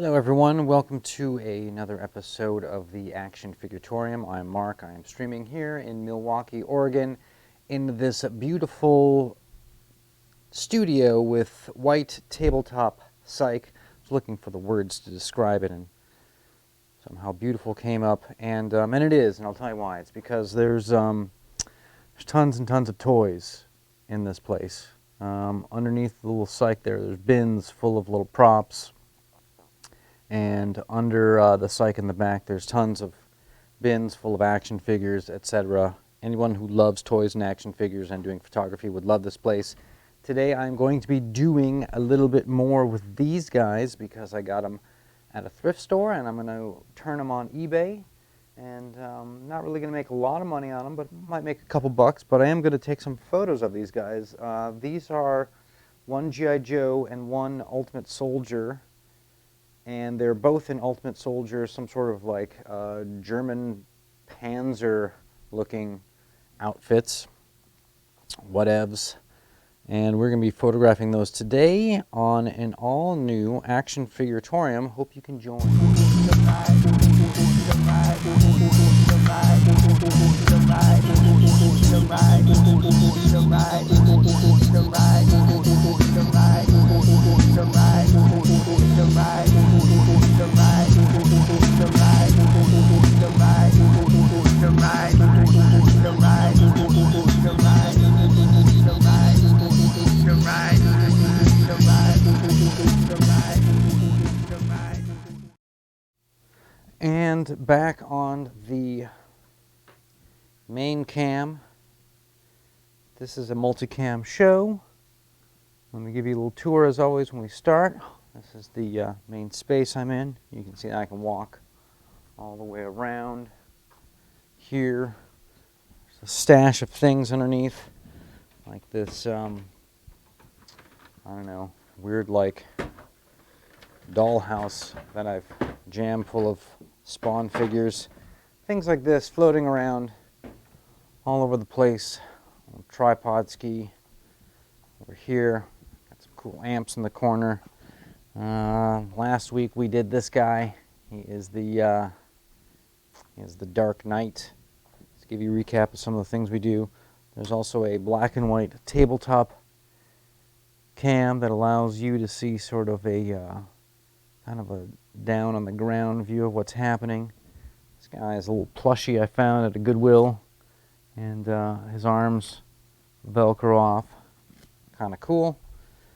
Hello everyone, welcome to another episode of the Action Figure-Atorium. I'm Mark. I am streaming here in Milwaukee, Oregon in this beautiful studio with white tabletop cyc. I was looking for the words to describe it and somehow beautiful came up, and it is, and I'll tell you why. It's because there's tons and tons of toys in this place. Underneath the little cyc there's bins full of little props. And under the cyc in the back, there's tons of bins full of action figures, etc. Anyone who loves toys and action figures and doing photography would love this place. Today I'm going to be doing a little bit more with these guys because I got them at a thrift store, and I'm going to turn them on eBay. And not really going to make a lot of money on them, but might make a couple bucks. But I am going to take some photos of these guys. These are one G.I. Joe and one Ultimate Soldier. And they're both in Ultimate Soldier, some sort of like German Panzer looking outfits, whatevs. And we're going to be photographing those today on an all new Action Figure-Atorium. Hope you can join. And back on the main cam, this is a multicam show. Let me give you a little tour as always when we start. This is the main space I'm in. You can see I can walk all the way around here. There's a stash of things underneath, like this, I don't know, weird like dollhouse that I've jammed full of Spawn figures. Things like this floating around all over the place. Tripod ski over here. Got some cool amps in the corner. Last week we did this guy. He is the Dark Knight. Let's give you a recap of some of the things we do. There's also a black and white tabletop cam that allows you to see sort of a kind of a down on the ground view of what's happening. This guy is a little plushie I found at a Goodwill, and his arms Velcro off. Kind of cool.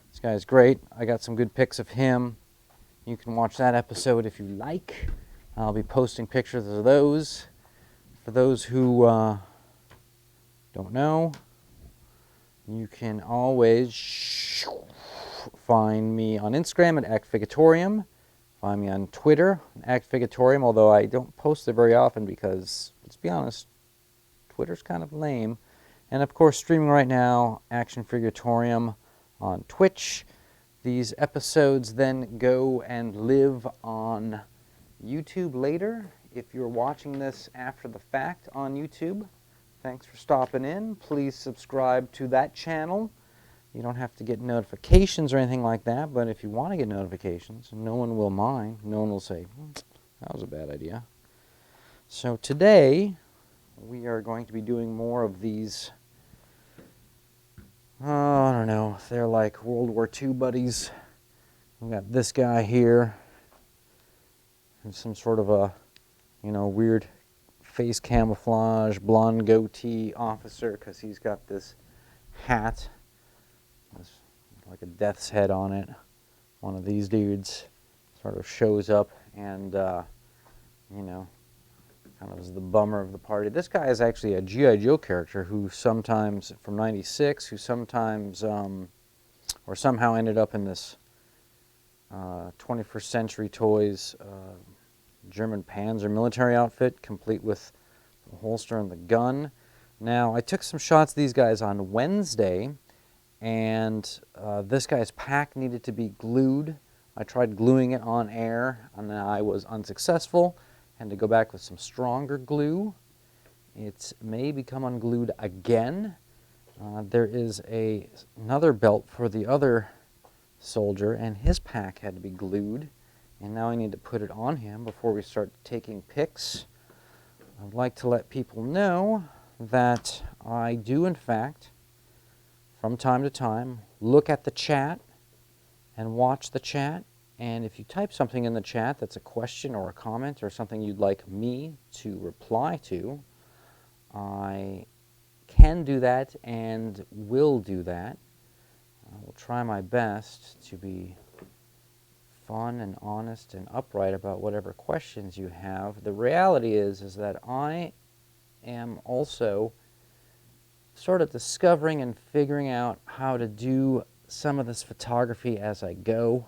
This guy's great. I got some good pics of him. You can watch that episode if you like. I'll be posting pictures of those. For those who don't know, you can always find me on Instagram at Figure-Atorium. Find me on Twitter, Figure-Atorium, although I don't post there very often because, let's be honest, Twitter's kind of lame. And of course, streaming right now, Action Figure-Atorium on Twitch. These episodes then go and live on YouTube later. If you're watching this after the fact on YouTube, thanks for stopping in. Please subscribe to that channel. You don't have to get notifications or anything like that, but if you want to get notifications, no one will mind. No one will say, that was a bad idea. So today, we are going to be doing more of these, I don't know, they're like World War II buddies. We've got this guy here, and some sort of a, weird face camouflage, blonde goatee officer, because he's got this hat. Like a death's head on it. One of these dudes sort of shows up and, kind of is the bummer of the party. This guy is actually a G.I. Joe character who sometimes, from '96, who sometimes, or somehow ended up in this 21st Century Toys German Panzer military outfit, complete with the holster and the gun. Now, I took some shots of these guys on Wednesday, and this guy's pack needed to be glued. I tried gluing it on air, and I was unsuccessful. Had to go back with some stronger glue. It may become unglued again. There is another belt for the other soldier, and his pack had to be glued. And now I need to put it on him before we start taking pics. I'd like to let people know that I do, in fact, from time to time, look at the chat and watch the chat. And if you type something in the chat that's a question or a comment or something you'd like me to reply to, I can do that and will do that. I will try my best to be fun and honest and upright about whatever questions you have. The reality is that I am also sort of discovering and figuring out how to do some of this photography as I go.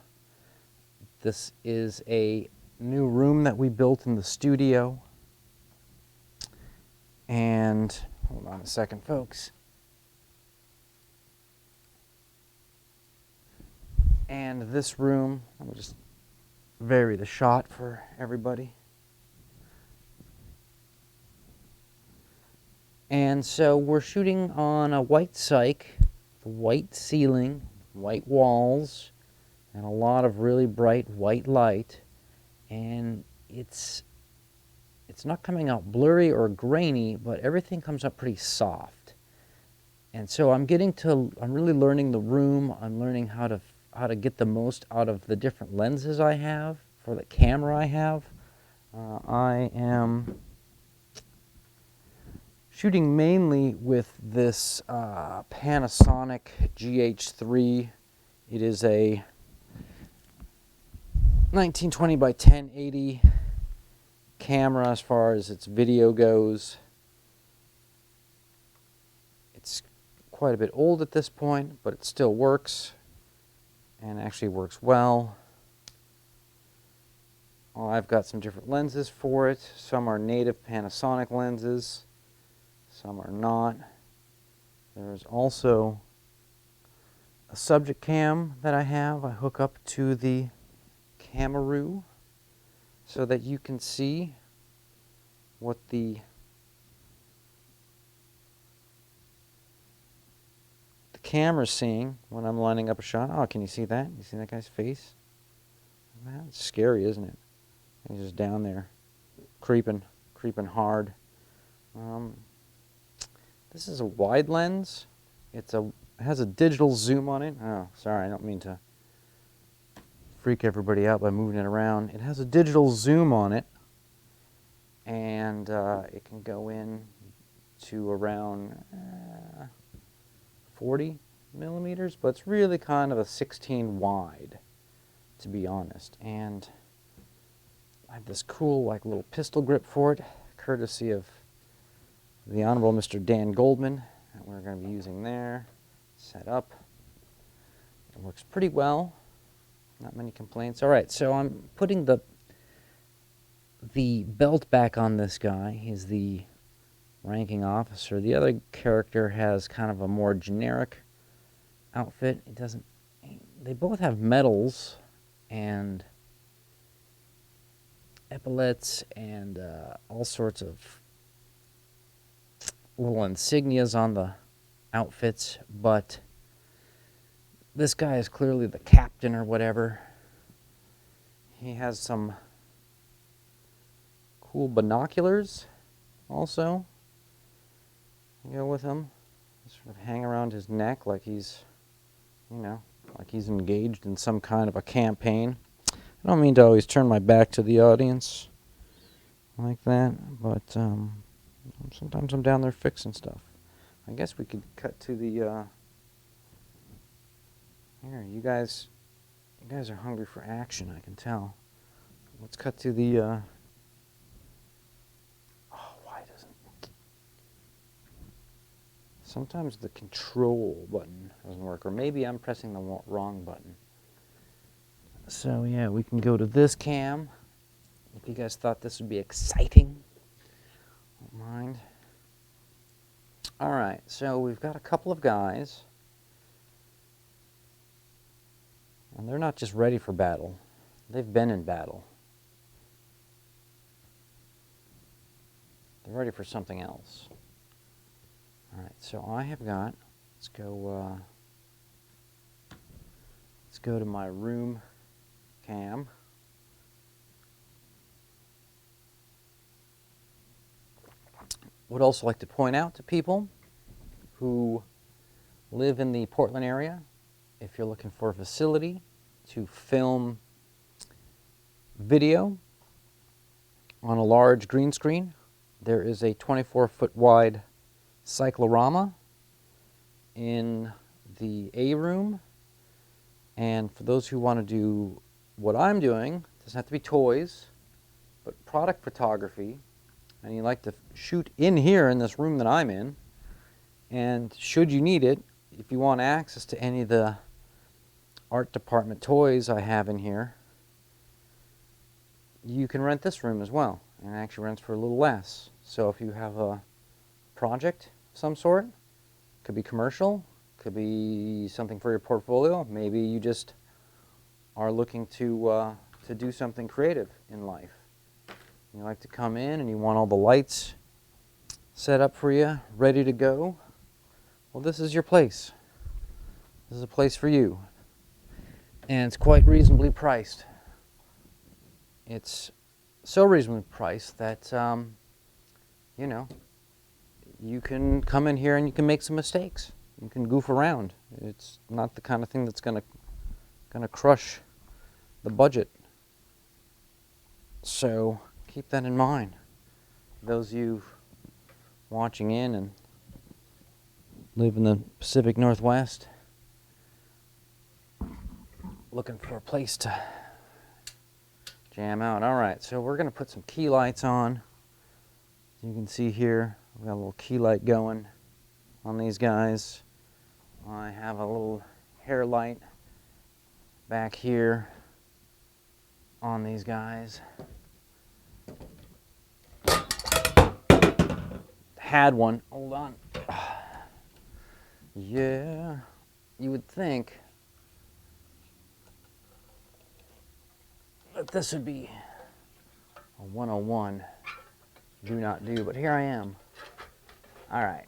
This is a new room that we built in the studio. And hold on a second, folks. And this room, let me just vary the shot for everybody. And so we're shooting on a white cyc, white ceiling, white walls, and a lot of really bright white light. And it's not coming out blurry or grainy, but everything comes up pretty soft. And so I'm really learning the room. I'm learning how to get the most out of the different lenses I have for the camera I have. I am shooting mainly with this Panasonic GH3. It is a 1920 by 1080 camera as far as its video goes. It's quite a bit old at this point, but it still works and actually works well. I've got some different lenses for it. Some are native Panasonic lenses, some are not. There's also a subject cam that I have. I hook up to the Camaroo so that you can see what the camera's seeing when I'm lining up a shot. Oh, can you see that? You see that guy's face? That's scary, isn't it? He's just down there, creeping hard. This is a wide lens. It has a digital zoom on it. Oh, sorry, I don't mean to freak everybody out by moving it around. It has a digital zoom on it, and it can go in to around 40 millimeters, but it's really kind of a 16 wide, to be honest. And I have this cool little pistol grip for it, courtesy of the Honorable Mr. Dan Goldman, that we're going to be using there. Set up. It works pretty well. Not many complaints. All right, so I'm putting the belt back on this guy. He's the ranking officer. The other character has kind of a more generic outfit. They both have medals and epaulets and all sorts of little insignias on the outfits, but this guy is clearly the captain or whatever. He has some cool binoculars also to go with him. Sort of hang around his neck like he's, like he's engaged in some kind of a campaign. I don't mean to always turn my back to the audience like that, but sometimes I'm down there fixing stuff. I guess we could cut to the here. You guys are hungry for action, I can tell. Let's cut to the why doesn't sometimes the control button doesn't work, or maybe I'm pressing the wrong button. So yeah, we can go to this cam. If you guys thought this would be exciting, don't mind. All right, so we've got a couple of guys, and they're not just ready for battle. They've been in battle. They're ready for something else. All right, so I have got, let's go to my room cam. Would also like to point out to people who live in the Portland area, if you're looking for a facility to film video on a large green screen, there is a 24-foot wide cyclorama in the A room. And for those who want to do what I'm doing, it doesn't have to be toys, but product photography, and you like to shoot in here in this room that I'm in, and should you need it, if you want access to any of the art department toys I have in here, you can rent this room as well, and it actually rents for a little less. So if you have a project of some sort, could be commercial, could be something for your portfolio, maybe you just are looking to do something creative in life. You like to come in and you want all the lights set up for you, ready to go. Well, this is your place. This is a place for you. And it's quite reasonably priced. It's so reasonably priced that, you know, you can come in here and you can make some mistakes. You can goof around. It's not the kind of thing that's gonna crush the budget. So keep that in mind. Those of you watching in and live in the Pacific Northwest, looking for a place to jam out. All right, so we're going to put some key lights on. As you can see here, we've got a little key light going on these guys. I have a little hair light back here on these guys. Had one. Hold on. Yeah, you would think that this would be a 101 do not do, but here I am. All right.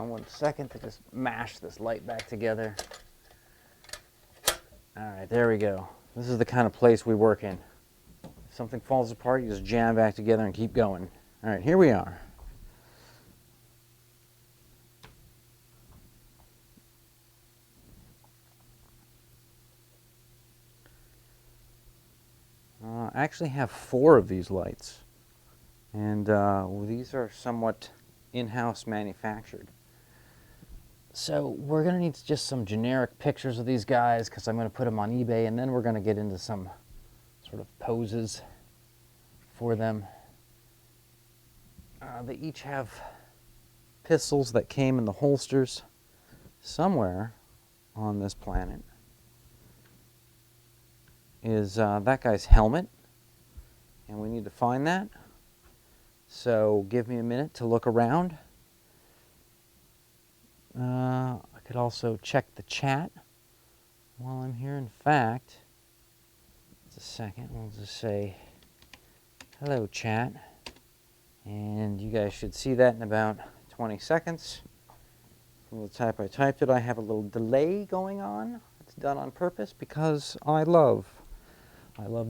One second to just mash this light back together. All right, there we go. This is the kind of place we work in. If something falls apart, you just jam back together and keep going. All right, here we are. I actually have 4 of these lights, and these are somewhat in-house manufactured. So we're going to need just some generic pictures of these guys because I'm going to put them on eBay, and then we're going to get into some sort of poses for them. They each have pistols that came in the holsters somewhere on this planet. Is that guy's helmet, and we need to find that. So give me a minute to look around. I could also check the chat while I'm here. In fact, just a second, we'll just say hello chat, and you guys should see that in about 20 seconds. From the type I typed it, I have a little delay going on. It's done on purpose because I love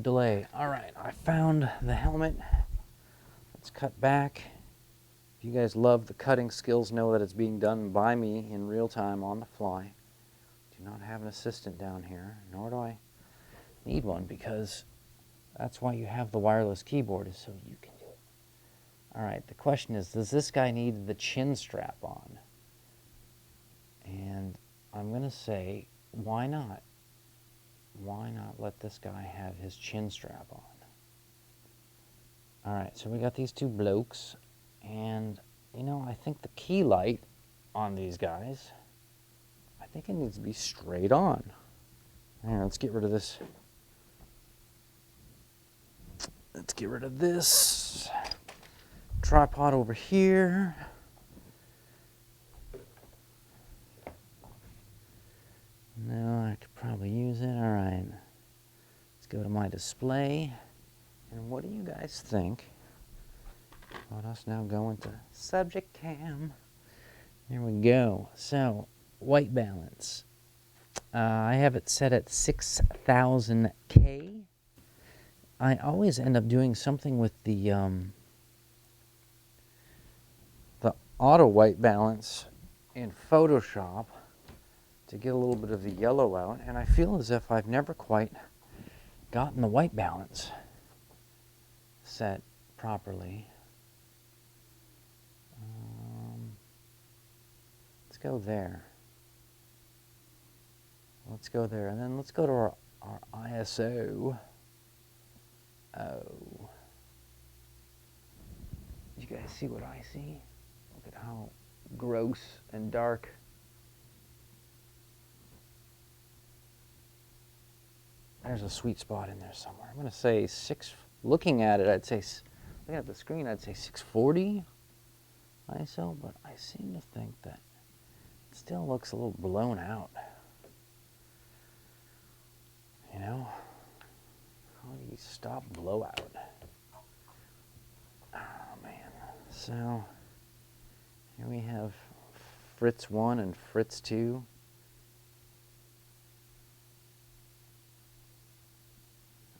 delay. All right, I found the helmet. Let's cut back. If you guys love the cutting skills, know that it's being done by me in real time on the fly. Do not have an assistant down here, nor do I need one, because that's why you have the wireless keyboard, is so you can do it. All right, the question is, does this guy need the chin strap on? And I'm going to say, why not? Why not let this guy have his chin strap on? All right, so we got these 2 blokes. And, you know, I think the key light on these guys, I think it needs to be straight on. All right, let's get rid of this. Let's get rid of this tripod over here. No, I could probably use it. All right. Let's go to my display. And what do you guys think? Let us now go into subject cam. There we go. So, white balance. I have it set at 6,000K. I always end up doing something with the auto white balance in Photoshop to get a little bit of the yellow out, and I feel as if I've never quite gotten the white balance set properly. Let's go there. Let's go there, and then let's go to our ISO. Oh. You guys see what I see? Look at how gross and dark. There's a sweet spot in there somewhere. I'm going to say looking at it, looking at the screen, I'd say 640 ISO, but I seem to think that it still looks a little blown out. You know? How do you stop blowout? Oh, man. So, here we have Fritz 1 and Fritz 2.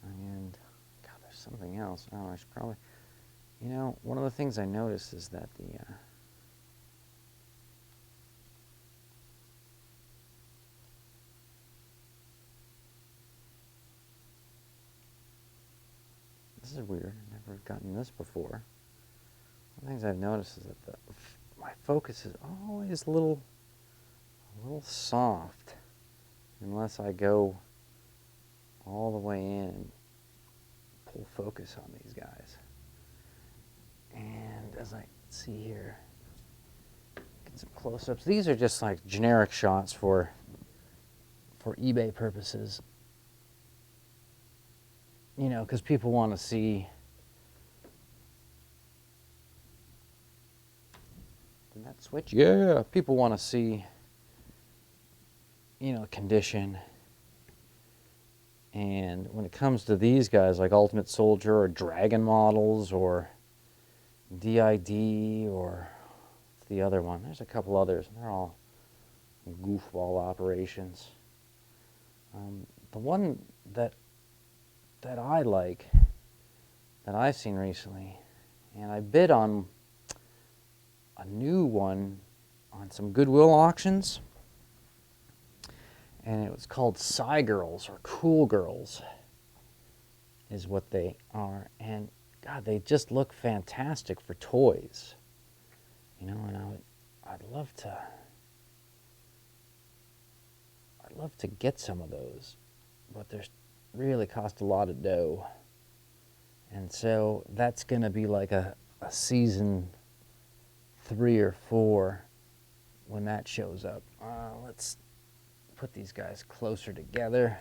And, God, there's something else. Oh, I should probably... You know, one of the things I noticed is that this is weird. I've never gotten this before. One of the things I've noticed is that my focus is always a little soft unless I go all the way in and pull focus on these guys. And as I see here, get some close-ups. These are just like generic shots for eBay purposes. You know, because people want to see. Did that switch? Yeah, people want to see, you know, condition. And when it comes to these guys, like Ultimate Soldier or Dragon models or DID or what's the other one? There's a couple others. They're all goofball operations. The one that I like, that I've seen recently, and I bid on a new one on some Goodwill auctions, and it was called Psy Girls or Cool Girls is what they are, and God, they just look fantastic for toys, you know. And I'd love to get some of those, but they're really cost a lot of dough, and so that's gonna be like a season 3 or 4 when that shows up. Let's put these guys closer together.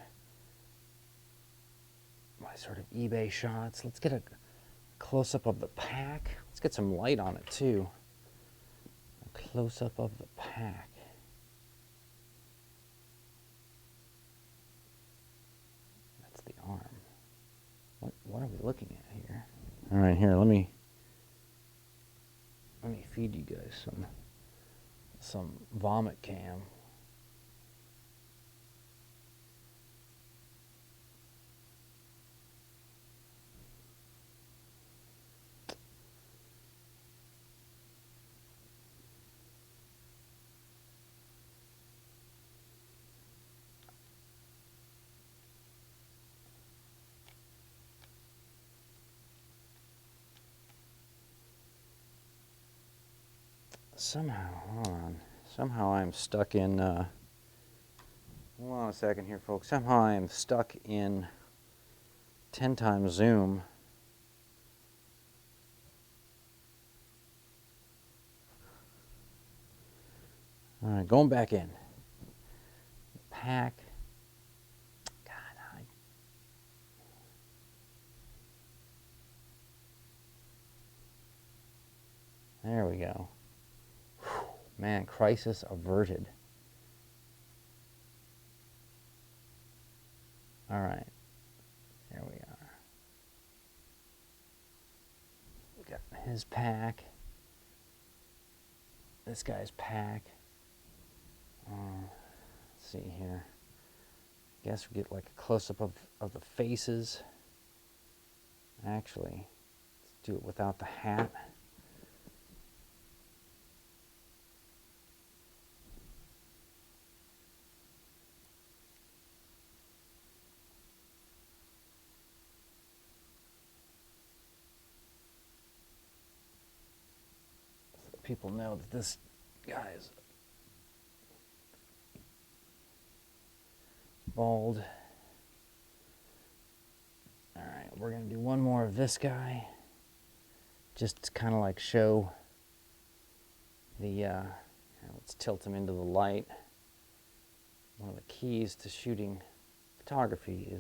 My sort of eBay shots. Let's get a close-up of the pack. Let's get some light on it too. A close-up of the pack. That's the arm. What are we looking at here? All right, here, let me feed you guys some vomit cam. Somehow I'm stuck in, hold on a second here, folks. Somehow I am stuck in 10 times zoom. All right, going back in. Pack. God, there we go. Man, crisis averted. All right, there we are. his pack. This guy's pack. Let's see here. I guess we get like a close-up of the faces. Actually, let's do it without the hat. So people know that this guy is bald. All right, we're gonna do one more of this guy, just to kind of like show the, let's tilt him into the light. One of the keys to shooting photography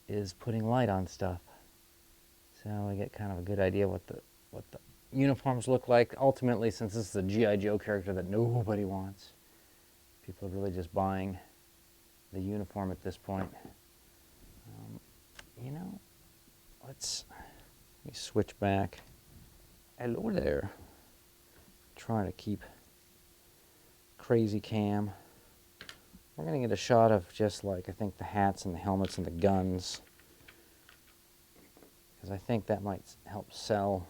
is putting light on stuff. So we get kind of a good idea what the uniforms look like. Ultimately, since this is a G.I. Joe character that nobody wants, people are really just buying the uniform at this point. You know, let me switch back. Hello there. Trying to keep crazy cam. We're gonna get a shot of just like, I think, the hats and the helmets and the guns, because I think that might help sell.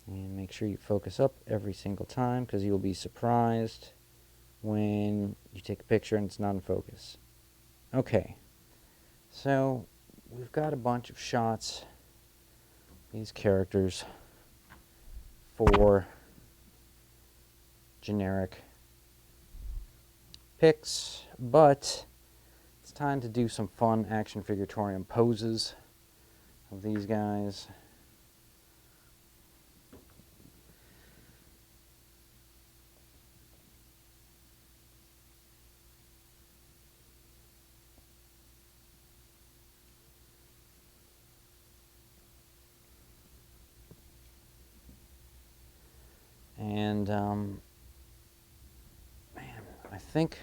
And make sure you focus up every single time, because you'll be surprised when you take a picture and it's not in focus. Okay, so we've got a bunch of shots, these characters, for generic pics, but it's time to do some fun action figuratorium poses of these guys. And man, I think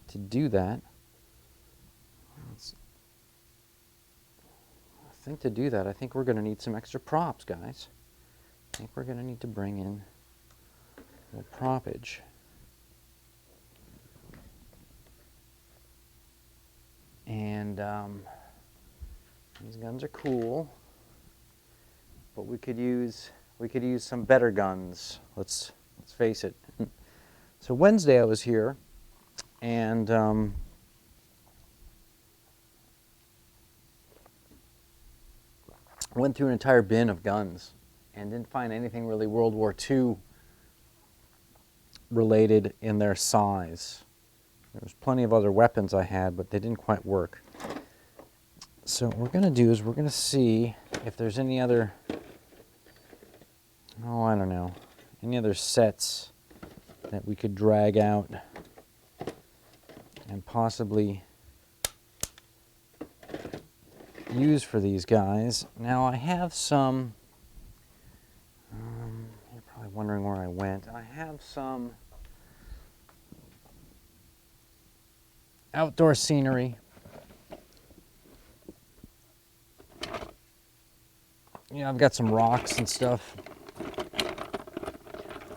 to do that, I think we're going to need some extra props, guys. I think we're going to need to bring in a little propage. And these guns are cool, but we could use some better guns. Let's face it. So Wednesday I was here, and went through an entire bin of guns and didn't find anything really World War II related in their size. There was plenty of other weapons I had, but they didn't quite work. So what we're going to do is we're going to see if there's any other, I don't know, any other sets that we could drag out and possibly use for these guys. Now I have some, you're probably wondering where I went. I have some outdoor scenery. Yeah, I've got some rocks and stuff.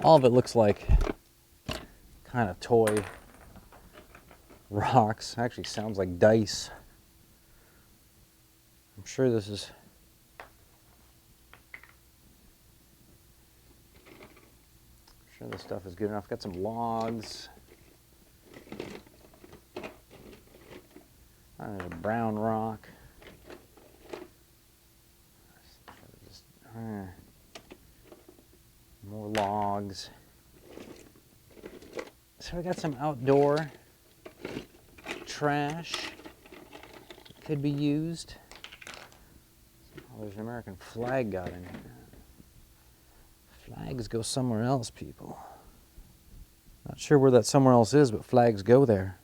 All of it looks like kind of toy rocks. Actually sounds like dice. I'm sure this is this stuff is good enough. Got some logs. There's a brown rock. Just, more logs. So I got some outdoor trash that could be used. Oh, there's an American flag got in here. Flags go somewhere else, people. Not sure where that somewhere else is, but flags go there.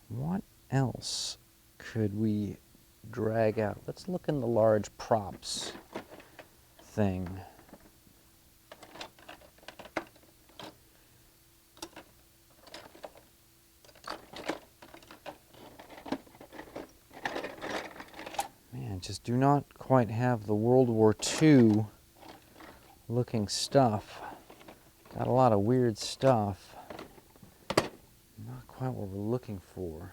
What else could we drag out? Let's look in the large props thing. just do not quite have the World War II looking stuff. Got a lot of weird stuff. Not quite what we're looking for.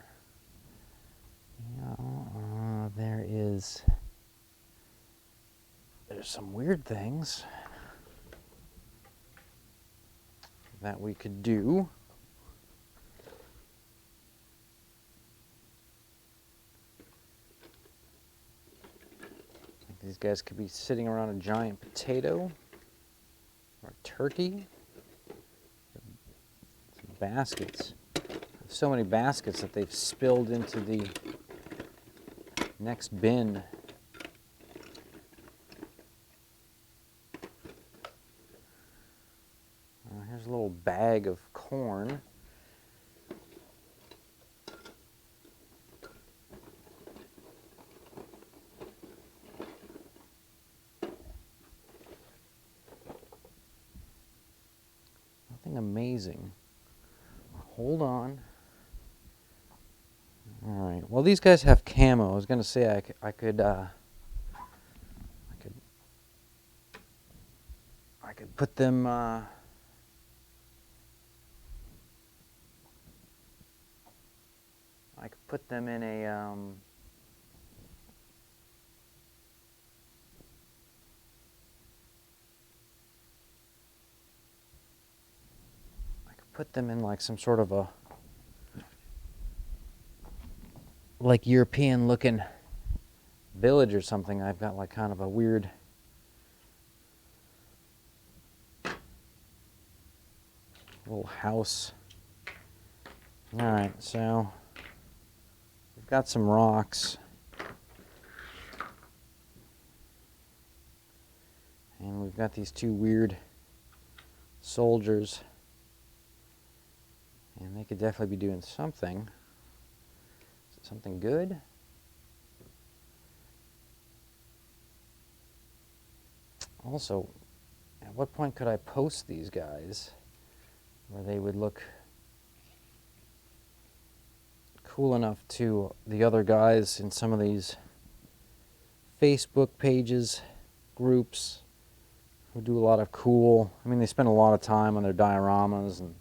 Yeah, there's some weird things that we could do. These guys could be sitting around a giant potato or a turkey. Some baskets. So many baskets that they've spilled into the next bin. Here's a little bag of corn. Nothing amazing. Hold on. All right. Well, these guys have camo. I was going to say I could put them. I could put them in a. Put them in like some sort of a like European looking village or something. I've got like kind of a weird little house. All right, so we've got some rocks and we've got these two weird soldiers. And they could definitely be doing something. Is it something good? Also, at what point could I post these guys where they would look cool enough to the other guys in some of these Facebook pages, groups, who do a lot of cool, I mean, they spend a lot of time on their dioramas and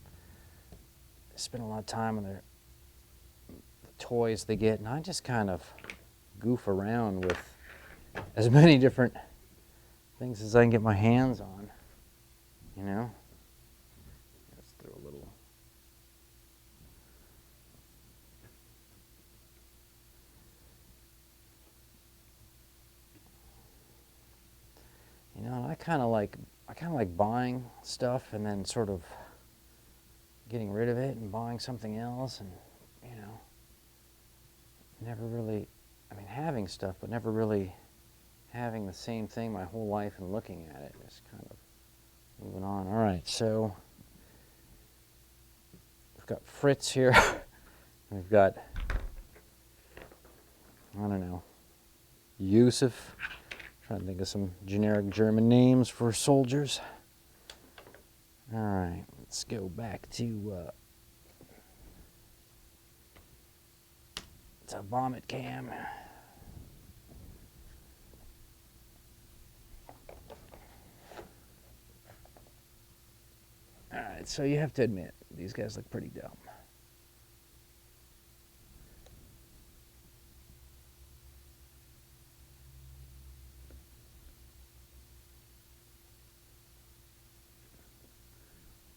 they spend a lot of time on the toys they get, and I just kind of goof around with as many different things as I can get my hands on, you know? Let's throw a little. You know, I kind of like buying stuff and then sort of getting rid of it and buying something else, and you know, never really, I mean, having stuff but never really having the same thing my whole life and looking at it, just kind of moving on. All right, so we've got Fritz here. We've got, I don't know, Yusuf. Trying to think of some generic German names for soldiers. All right, let's go back to vomit cam. All right, so you have to admit, these guys look pretty dumb.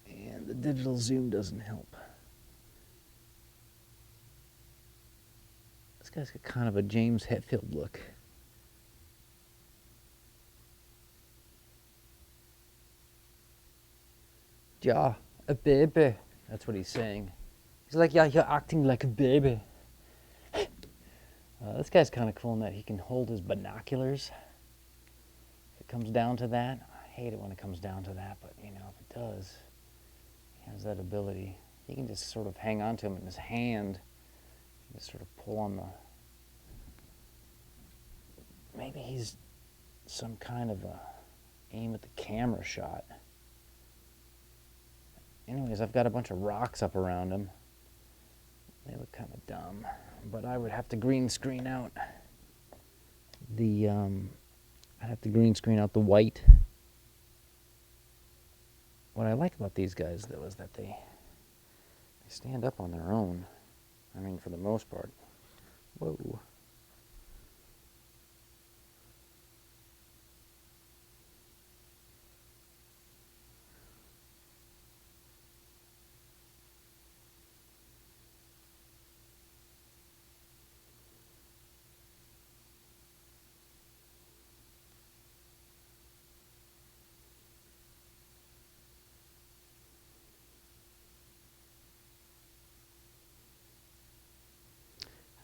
And the digital zoom doesn't help. This guy's got kind of a James Hetfield look. Yeah, a baby. That's what he's saying. He's like, yeah, you're acting like a baby. This guy's kind of cool in that he can hold his binoculars. If it comes down to that, I hate it when it comes down to that, but you know, if it does, he has that ability. He can just sort of hang on to him in his hand, just sort of pull on the. Maybe he's some kind of a aim at the camera shot. Anyways, I've got a bunch of rocks up around him. They look kind of dumb, but I would have to green screen out the I'd have to green screen out the white. What I like about these guys, though, is that they stand up on their own. I mean, for the most part. Whoa.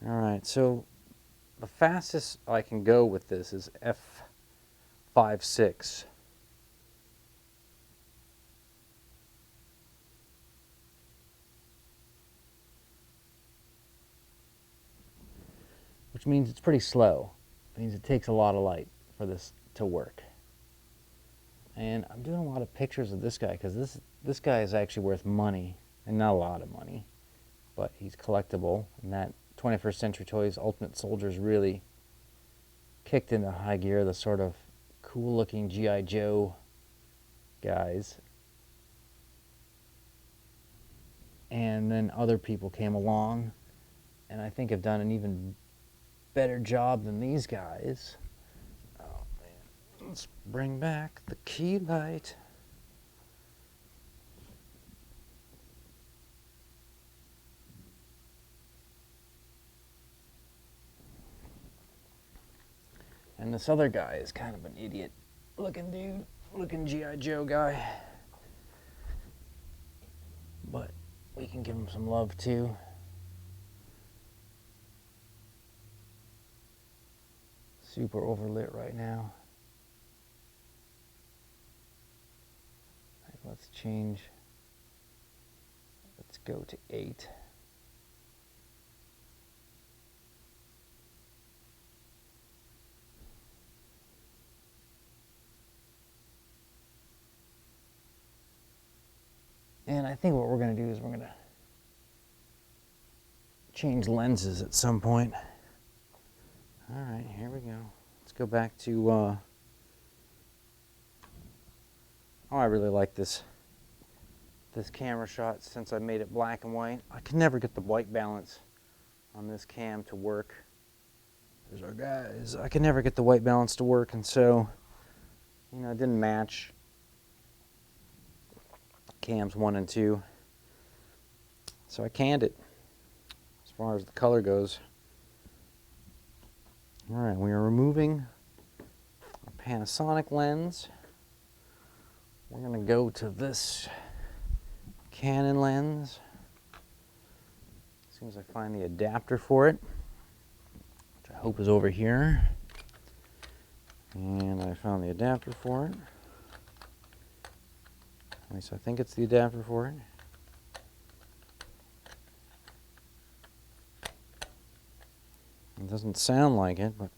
All right, so the fastest I can go with this is f5.6. Which means it's pretty slow. It means it takes a lot of light for this to work. And I'm doing a lot of pictures of this guy because this guy is actually worth money, and not a lot of money, but he's collectible, and that 21st Century Toys Ultimate Soldiers really kicked into high gear, the sort of cool looking G.I. Joe guys. And then other people came along and I think have done an even better job than these guys. Oh man, let's bring back the key light. And this other guy is kind of an idiot looking dude, looking G.I. Joe guy. But we can give him some love too. Super overlit right now. Let's change. Let's go to 8. And I think what we're going to do is we're going to change lenses at some point. All right, here we go. Let's go back to, oh, I really like this camera shot since I made it black and white. I can never get the white balance on this cam to work. There's our guys. I can never get the white balance to work, and so, you know, it didn't match cams 1 and 2. So I canned it as far as the color goes. All right, we are removing our Panasonic lens. We're going to go to this Canon lens. As soon as I find the adapter for it, which I hope is over here. And I found the adapter for it. At least I think it's the adapter for it. It doesn't sound like it, but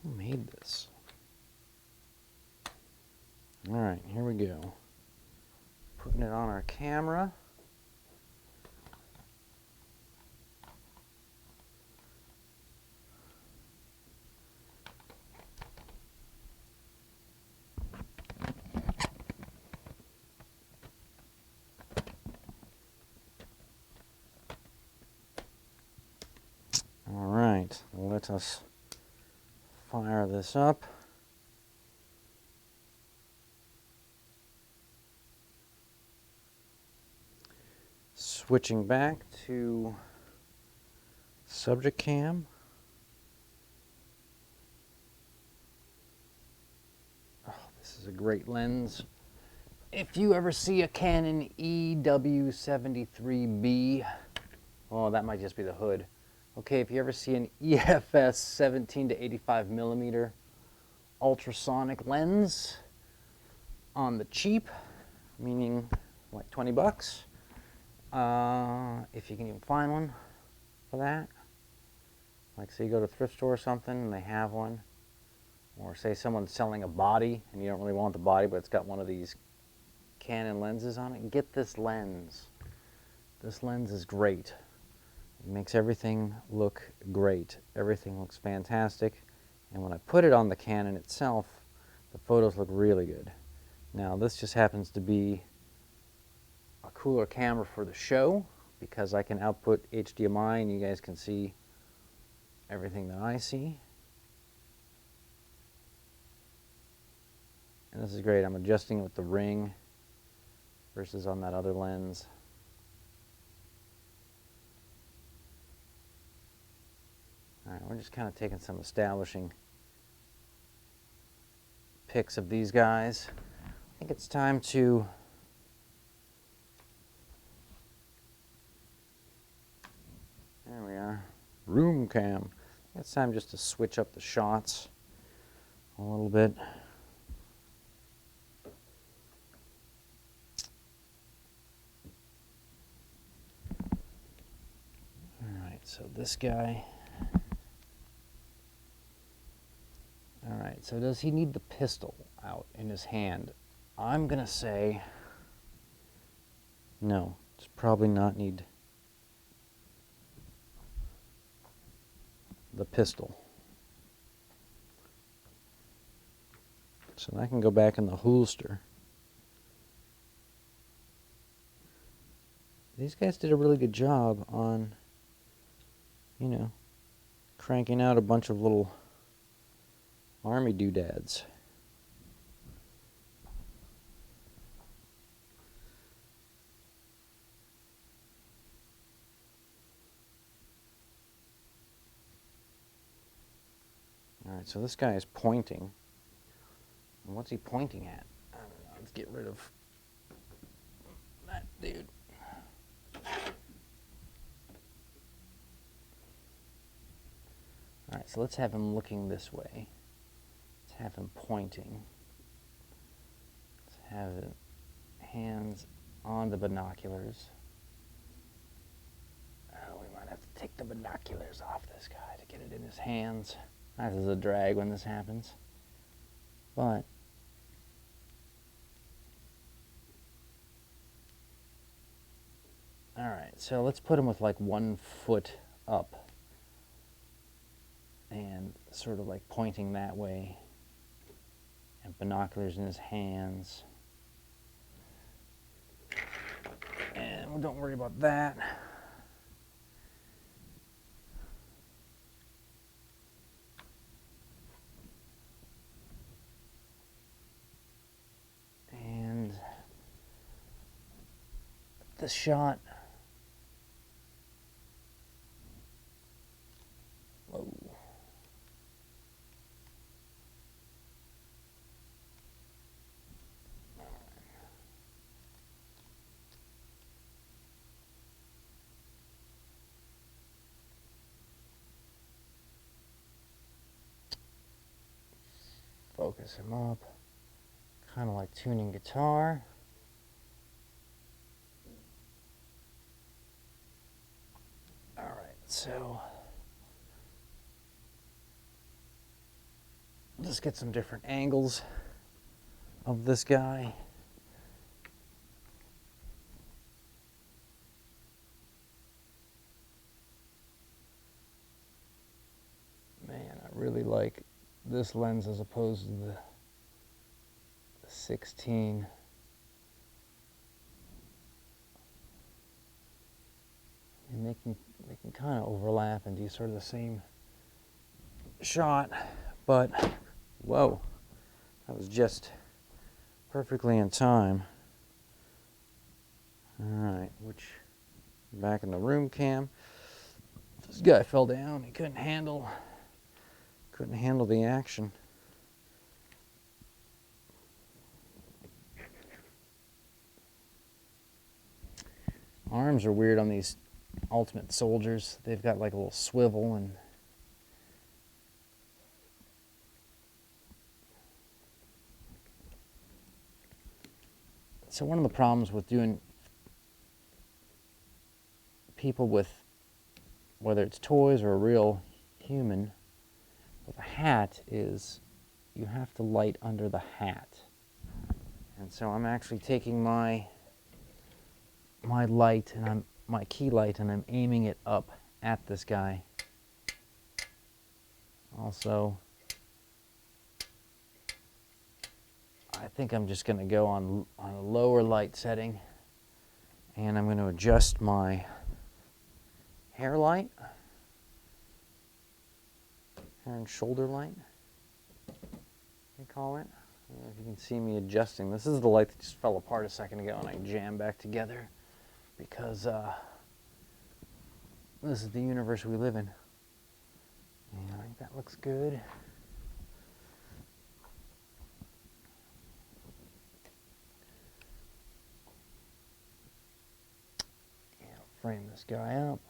who made this? All right, here we go. Putting it on our camera. All right, let us fire this up. Switching back to subject cam. Oh, this is a great lens. If you ever see a Canon EW73B, oh, that might just be the hood. Okay, if you ever see an EFS 17 to 85 millimeter ultrasonic lens on the cheap, meaning like 20 bucks, if you can even find one for that. Like say you go to a thrift store or something and they have one, or say someone's selling a body and you don't really want the body but it's got one of these Canon lenses on it, get this lens. This lens is great. It makes everything look great. Everything looks fantastic. And when I put it on the Canon itself, the photos look really good. Now this just happens to be a cooler camera for the show because I can output HDMI and you guys can see everything that I see. And this is great. I'm adjusting it with the ring versus on that other lens. All right, we're just kind of taking some establishing pics of these guys. I think it's time to there we are, room cam. It's time just to switch up the shots a little bit. All right, so this guy. All right, so does he need the pistol out in his hand? I'm gonna say no. It's probably not need the pistol. So that can go back in the holster. These guys did a really good job on, you know, cranking out a bunch of little army doodads. All right, so this guy is pointing. And what's he pointing at? I don't know. Let's get rid of that dude. All right, so let's have him looking this way. Let's have him pointing. Let's have his hands on the binoculars. We might have to take the binoculars off this guy to get it in his hands. This is a drag when this happens. But all right, so let's put him with like 1 foot up and sort of like pointing that way and binoculars in his hands. And don't worry about that. And the shot. Whoa. Focus him up, kind of like tuning guitar. All right, so let's get some different angles of this guy. Man, I really like this lens as opposed to the 16. And they can kind of overlap and do sort of the same shot, but whoa, that was just perfectly in time. All right, back in the room cam. This guy fell down. He couldn't handle the action. Arms are weird on these Ultimate Soldiers. They've got like a little swivel and so one of the problems with doing people with, whether it's toys or a real human with a hat, is you have to light under the hat. And so I'm actually taking my light and my key light and I'm aiming it up at this guy. Also, I think I'm just going to go on a lower light setting, and I'm going to adjust my hair light, hair and shoulder light, they call it. I don't know if you can see me adjusting. This is the light that just fell apart a second ago and I jammed back together because this is the universe we live in. And I think that looks good. Yeah, frame this guy up.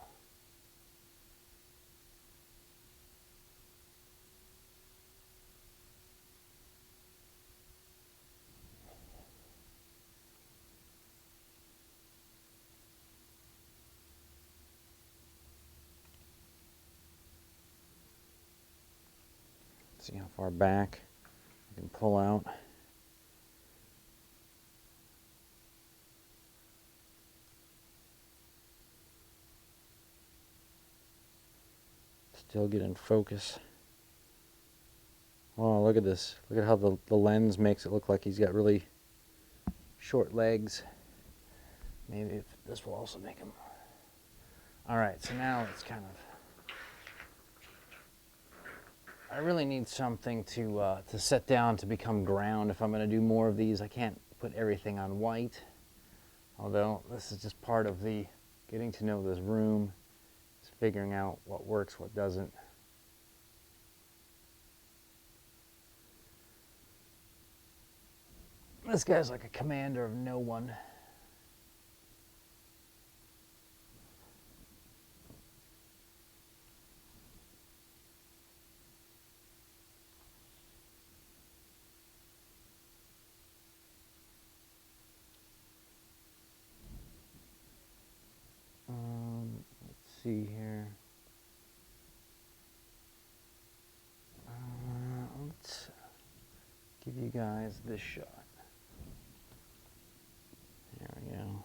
See how far back I can pull out. Still get in focus. Oh, look at this. Look at how the lens makes it look like he's got really short legs. Maybe if this will also make him. All right, so now it's kind of, I really need something to set down to become ground if I'm going to do more of these. I can't put everything on white, although this is just part of the getting to know this room, is figuring out what works, what doesn't. This guy's like a commander of no one. Let's see here. Let's give you guys this shot. There we go.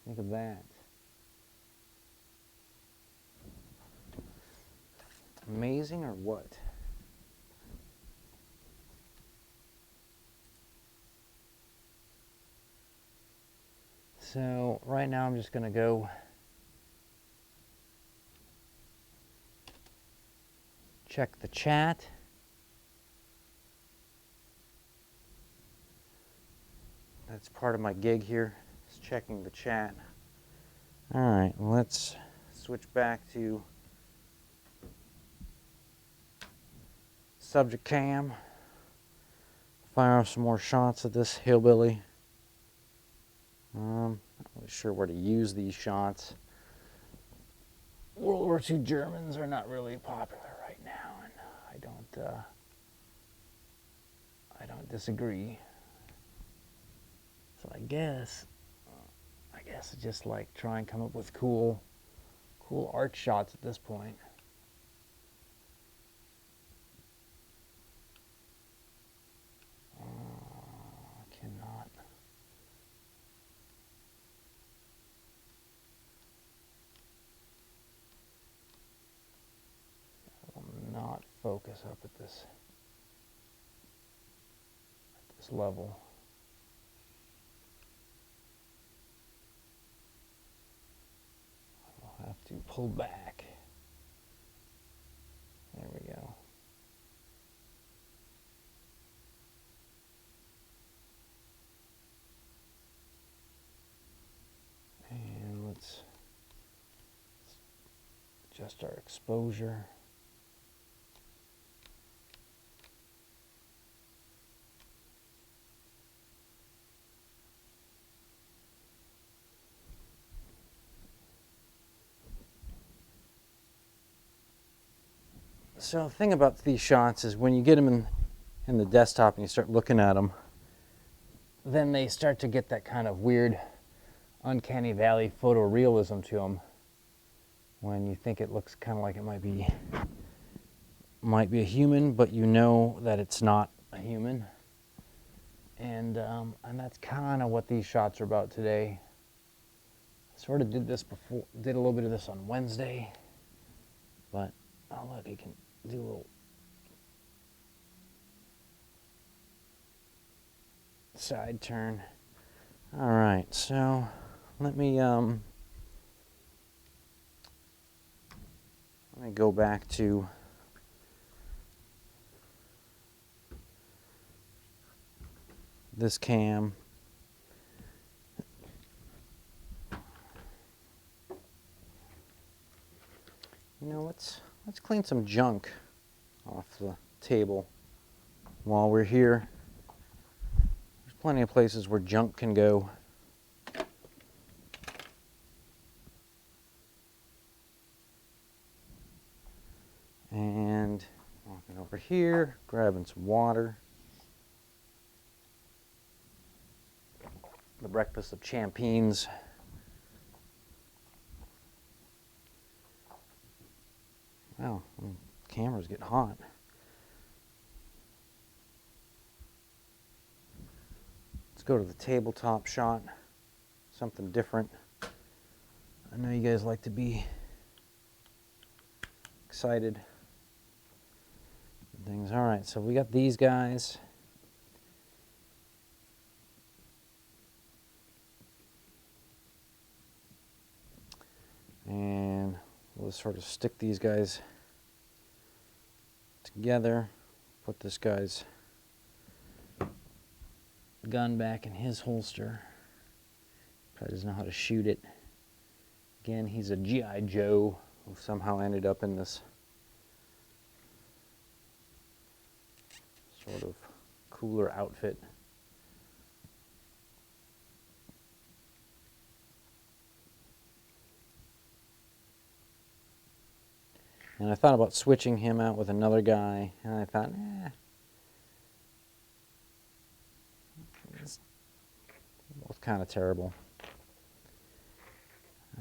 Think of that. Amazing or what? So right now I'm just going to go check the chat. That's part of my gig here, is checking the chat. All right, let's switch back to subject cam. Fire off some more shots of this hillbilly. Not really sure where to use these shots. World War II Germans are not really popular right now, and I don't disagree. So I guess just like try and come up with cool art shots at this point. I cannot. I will not focus up at this level. I'll have to pull back. There we go. And let's adjust our exposure. So the thing about these shots is when you get them in the desktop and you start looking at them, then they start to get that kind of weird uncanny valley photorealism to them when you think it looks kind of like it might be a human, but you know that it's not a human. And that's kind of what these shots are about today. I sort of did this before, did a little bit of this on Wednesday, but I'll let you can do a little side turn. All right, so let me go back to this cam. You know, let's clean some junk off the table while we're here. There's plenty of places where junk can go. And walking over here, grabbing some water. The breakfast of champions. Wow, cameras get hot. Let's go to the tabletop shot. Something different. I know you guys like to be excited. Things. All right, so we got these guys. And we'll sort of stick these guys together. Put this guy's gun back in his holster. Probably doesn't know how to shoot it. Again, he's a G.I. Joe who somehow ended up in this sort of cooler outfit. And I thought about switching him out with another guy, and I thought, it's both kind of terrible.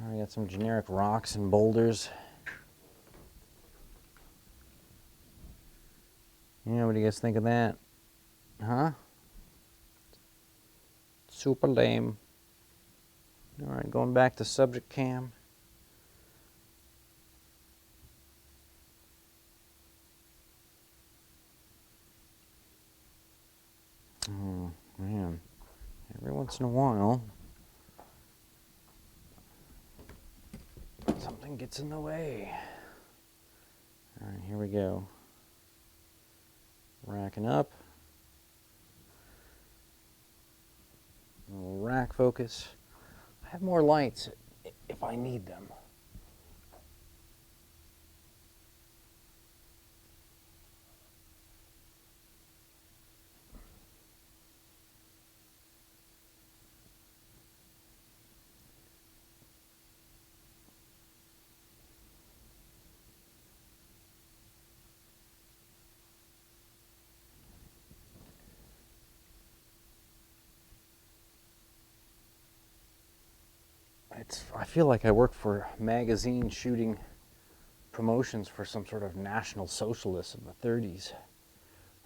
I got some generic rocks and boulders. Yeah, what do you guys think of that? Huh? Super lame. All right, going back to subject cam. Oh, man. Every once in a while, something gets in the way. All right, here we go. Racking up. A little rack focus. I have more lights if I need them. I feel like I work for a magazine shooting promotions for some sort of national socialist in the 30s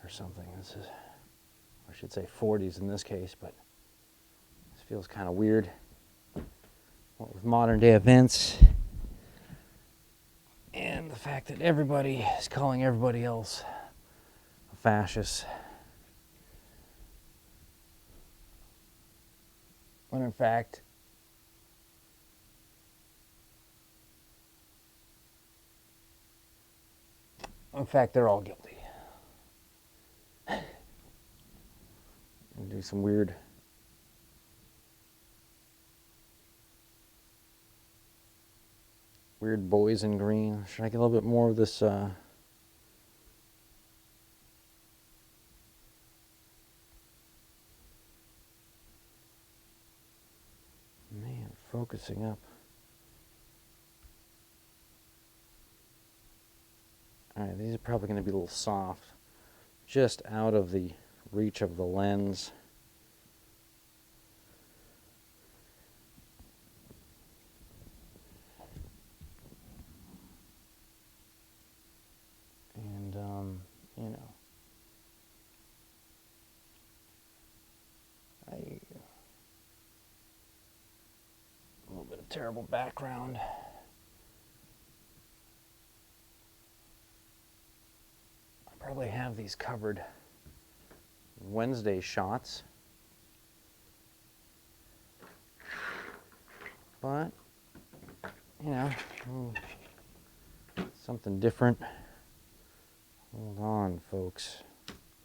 or something. This is, I should say 40s in this case, but this feels kind of weird. What with modern day events and the fact that everybody is calling everybody else a fascist, when in fact they're all guilty. And do some weird boys in green. Should I get a little bit more of this man, focusing up. Alright, these are probably going to be a little soft, just out of the reach of the lens. And, you know, terrible background. I probably have these covered Wednesday shots. But, you know, something different. Hold on, folks.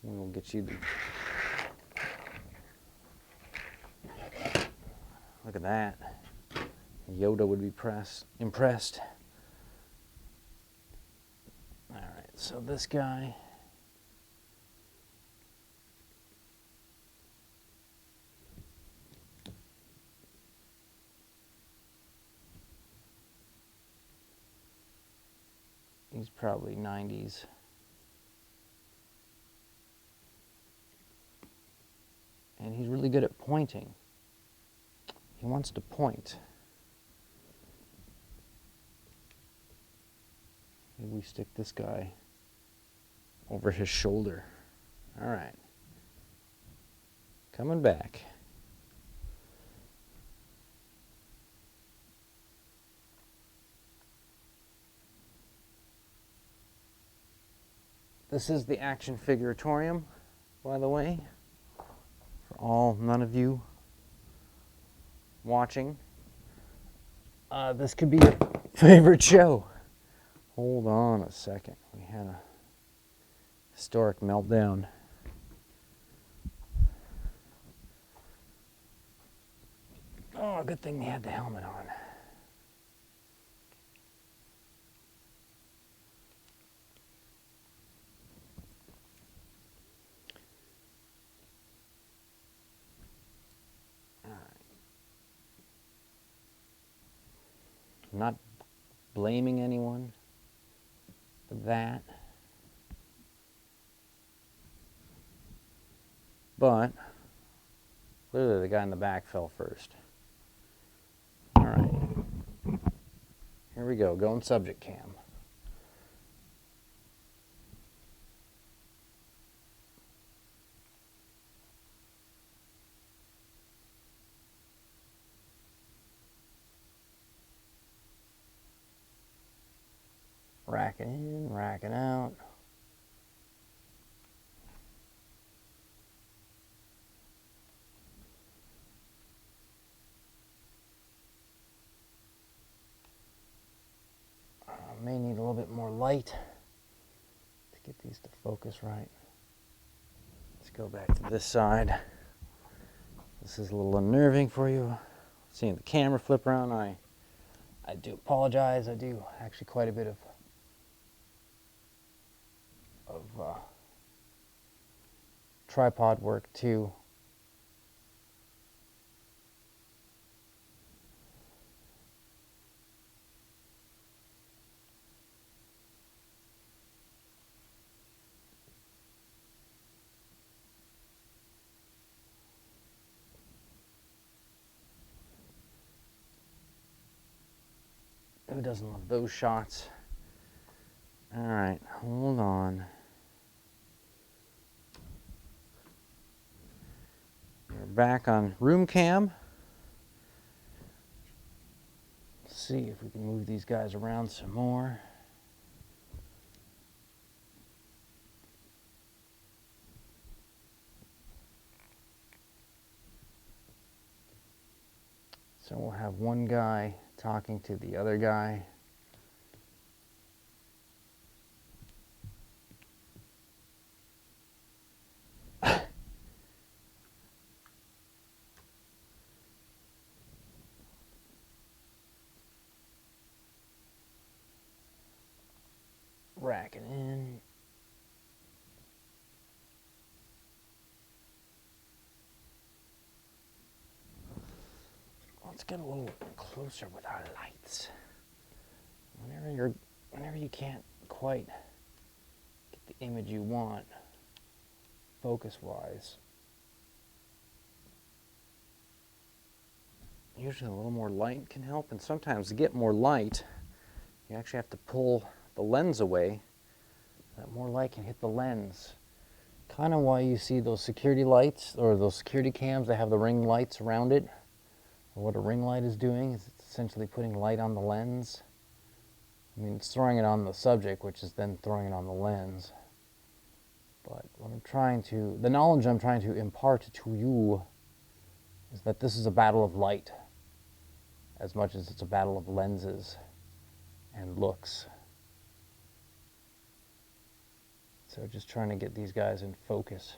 We'll get you the... Look at that. Yoda would be impressed. All right, so this guy. He's probably 90s. And he's really good at pointing. He wants to point. Maybe we stick this guy over his shoulder. All right. Coming back. This is the Action Figure-Atorium, by the way, for none of you watching. This could be your favorite show. Hold on a second. We had a historic meltdown. Oh, good thing they had the helmet on. I'm not blaming anyone for that, but clearly the guy in the back fell first. All right, here we go, going subject cam. Racking in, racking out. May need a little bit more light to get these to focus right. Let's go back to this side. This is a little unnerving for you. Seeing the camera flip around, I do apologize. I do actually quite a bit of tripod work too. Who doesn't love those shots? All right, hold on. We're back on room cam. Let's see if we can move these guys around some more. So we'll have one guy talking to the other guy. Racking in. Let's get a little closer with our lights. Whenever you can't quite get the image you want, focus-wise, usually a little more light can help, and sometimes to get more light, you actually have to pull the lens away so that more light can hit the lens. Kind of why you see those security lights or those security cams that have the ring lights around it. What a ring light is doing is it's essentially putting light on the lens. I mean, it's throwing it on the subject, which is then throwing it on the lens. But what I'm trying to, the knowledge I'm trying to impart to you is that this is a battle of light as much as it's a battle of lenses and looks. So just trying to get these guys in focus.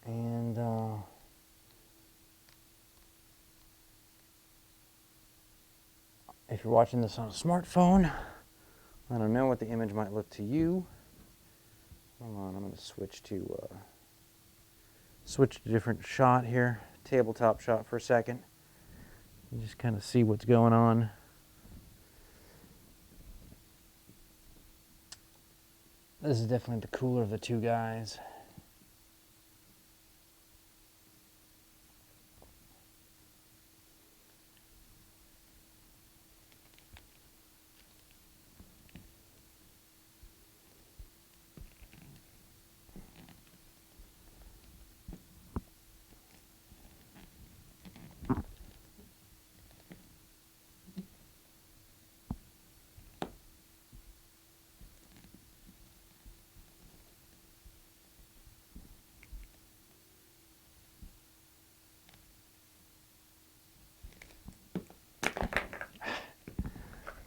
And if you're watching this on a smartphone, I don't know what the image might look to you. Hold on, I'm going to switch to a different shot here, tabletop shot for a second. You just kind of see what's going on. This is definitely the cooler of the two guys.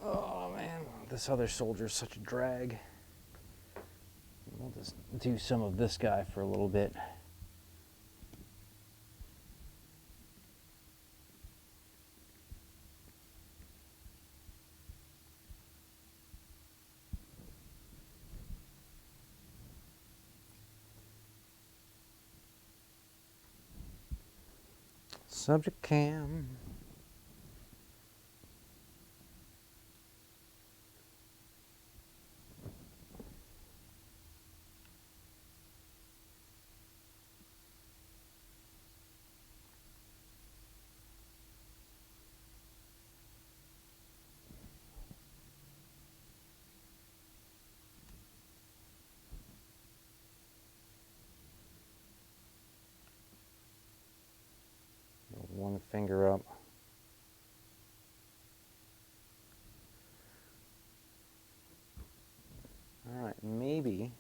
Oh man, this other soldier is such a drag. We'll just do some of this guy for a little bit. Subject cam. One finger up. All right, maybe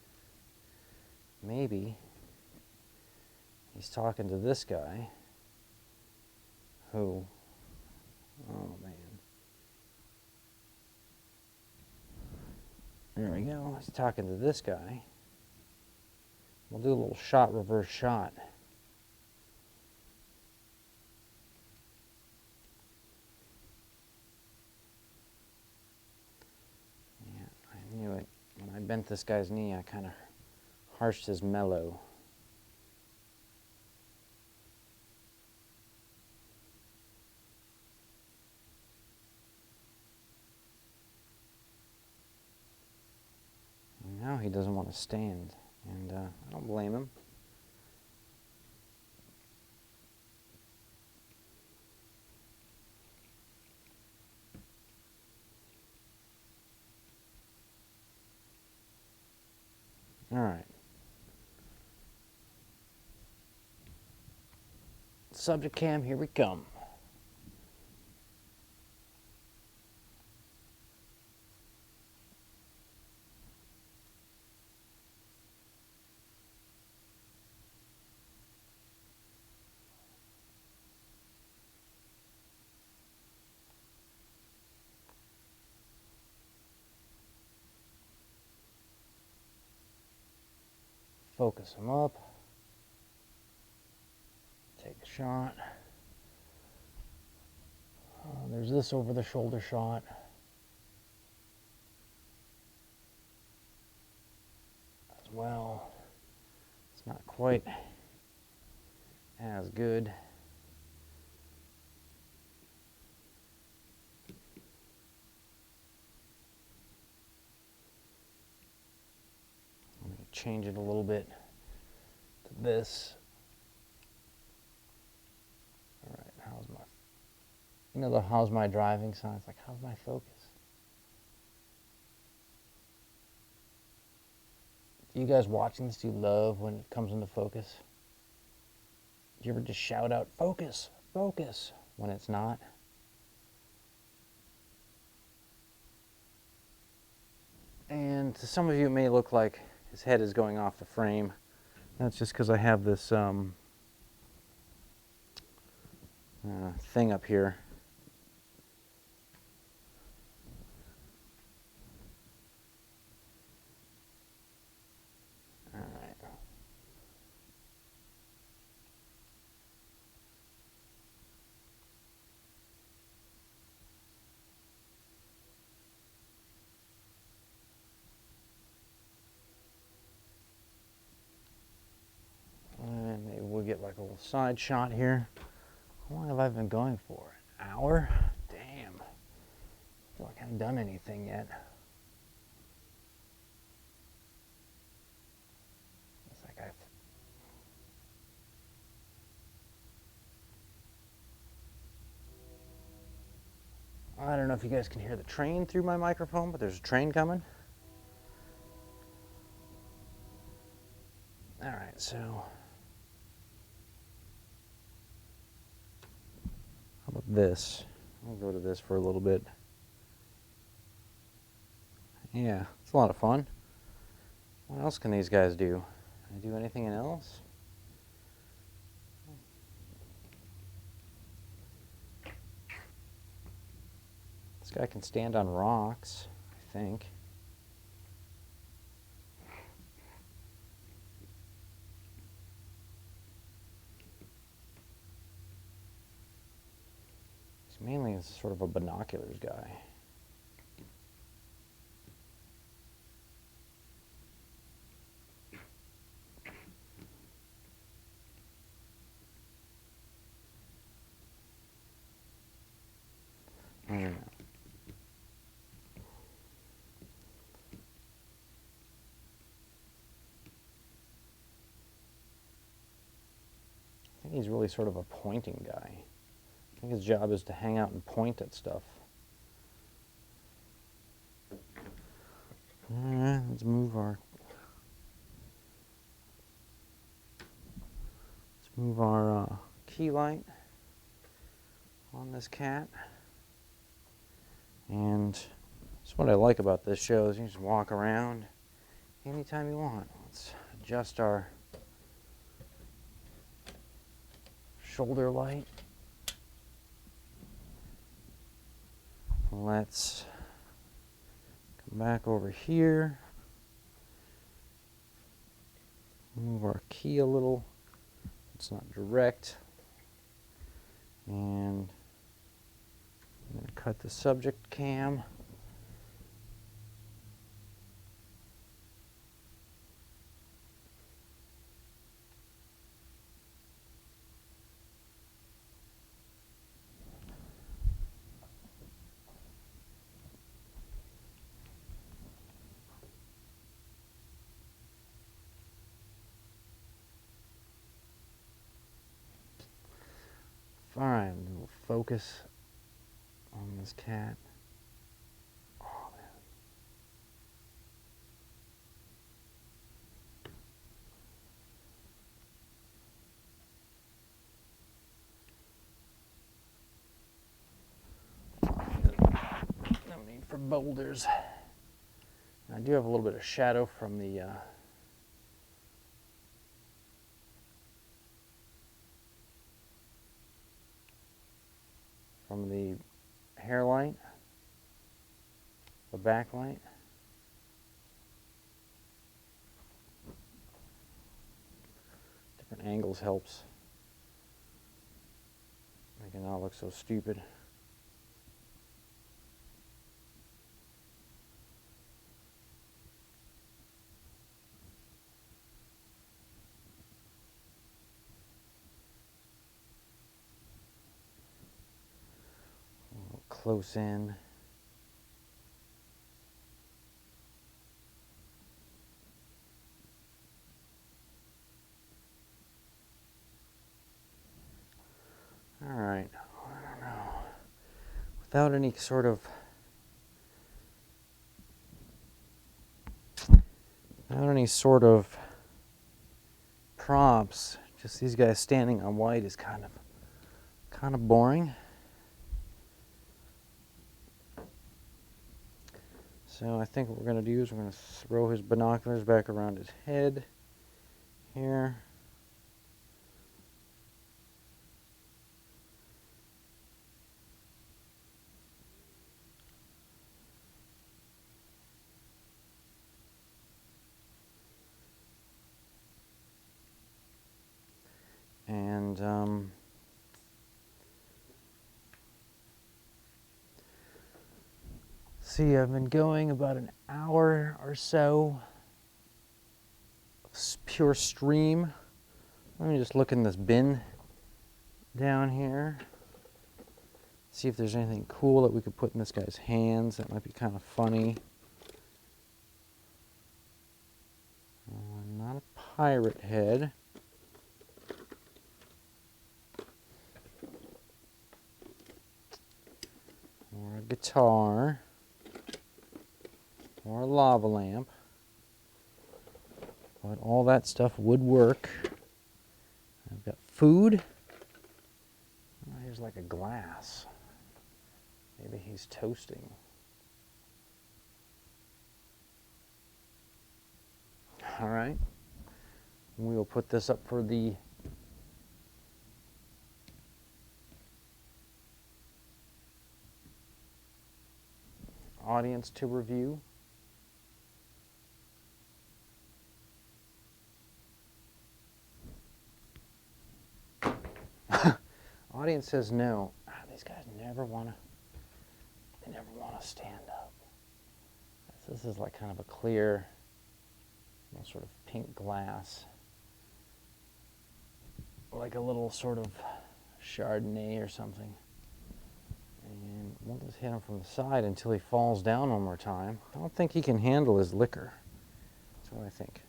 he's talking to this guy who, oh man. There we go, he's talking to this guy. We'll do a little shot, reverse shot. Yeah, I knew it. When I bent this guy's knee, I kind of harshed his mellow. And now he doesn't want to stand, and I don't blame him. All right. Subject cam, here we come. Focus him up. Take a shot. There's this over the shoulder shot. As well. It's not quite as good. Let me change it a little bit to this. All right, how's my, you know the how's my driving sign? It's like, how's my focus? Do you guys watching this, do you love when it comes into focus? Do you ever just shout out, focus, focus, when it's not? And to some of you, it may look like his head is going off the frame. That's just because I have this thing up here. All right. And maybe we'll get like a little side shot here. How long have I been going for? An hour? Damn. I feel like I haven't done anything yet. It's like I don't know if you guys can hear the train through my microphone, but there's a train coming. All right, so how about this? I'll go to this for a little bit. Yeah, it's a lot of fun. What else can these guys do? Can I do anything else? This guy can stand on rocks, I think. He's mainly sort of a binoculars guy. I don't know. I think he's really sort of a pointing guy. I think his job is to hang out and point at stuff. Alright, let's move our key light on this cat. And that's what I like about this show is you can just walk around anytime you want. Let's adjust our shoulder light. Let's come back over here. Move our key a little. It's not direct. And I'm going to cut the subject cam. Fine, we'll focus on this cat. Oh, man. No need for boulders. I do have a little bit of shadow from the hairlight, the backlight. Different angles helps. Make it not look so stupid. Close in. All right, I don't know. Without any sort of Without any sort of props, just these guys standing on white is kind of boring. So I think what we're going to do is we're going to throw his binoculars back around his head here. And see, I've been going about an hour or so of pure stream. Let me just look in this bin down here. See if there's anything cool that we could put in this guy's hands that might be kind of funny. Not a pirate head. Or a guitar. Or a lava lamp. But all that stuff would work. I've got food. Oh, here's like a glass. Maybe he's toasting. All right. We will put this up for the audience to review. Audience says no. These guys never want to stand up. This is like kind of a clear, sort of pink glass. Like a little sort of Chardonnay or something. And we'll just hit him from the side until he falls down one more time. I don't think he can handle his liquor. That's what I think.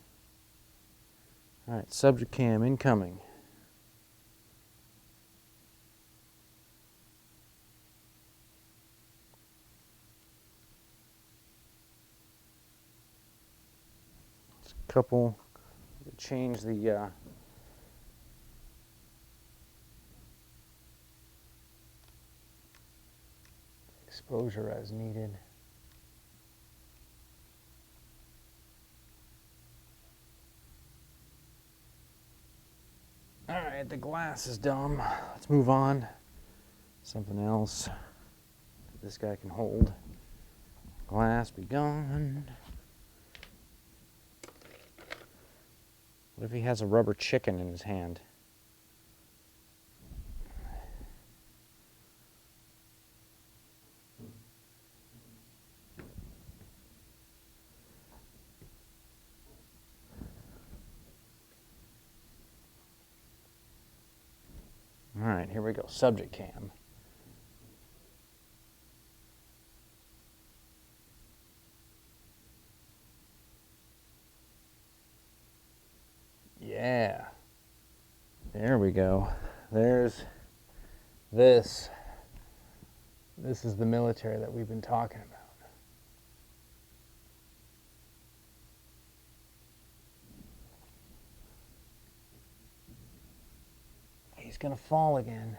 All right, subject cam incoming. Couple, change the exposure as needed. All right, the glass is dumb. Let's move on. Something else this guy can hold. Glass be gone. What if he has a rubber chicken in his hand? All right, here we go. Subject cam. Yeah. There we go. There's this. This is the military that we've been talking about. He's gonna fall again.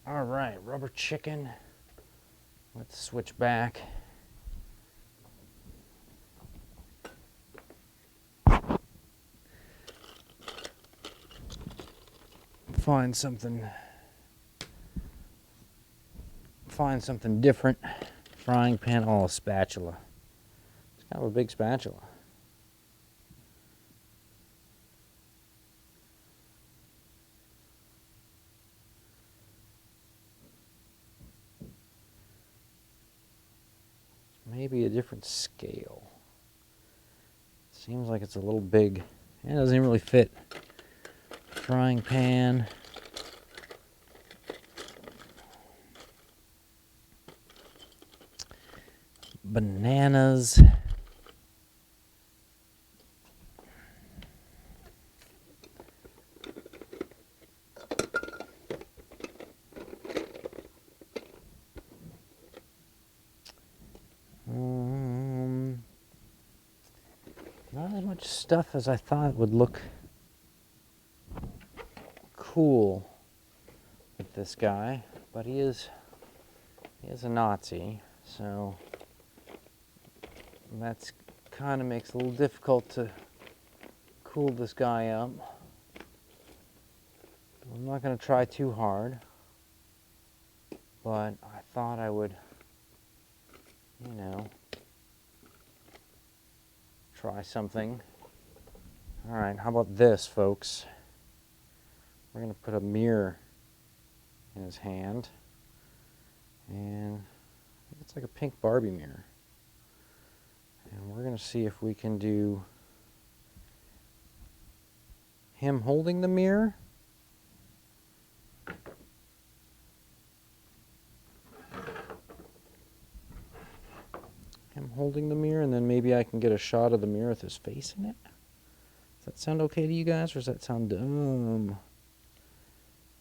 All right, rubber chicken. Let's switch back. Find something different. Frying pan, oh, a spatula. It's kind of a big spatula. Maybe a different scale. Seems like it's a little big. It doesn't even really fit. Frying pan. Bananas. much stuff as I thought would look cool with this guy, but he is a Nazi, so that's kind of makes it a little difficult to cool this guy up. I'm not going to try too hard, but I thought I would, you know, try something. All right, how about this, folks? We're going to put a mirror in his hand, and it's like a pink Barbie mirror. And we're going to see if we can do him holding the mirror. Him holding the mirror, and then maybe I can get a shot of the mirror with his face in it. Does that sound okay to you guys, or does that sound dumb?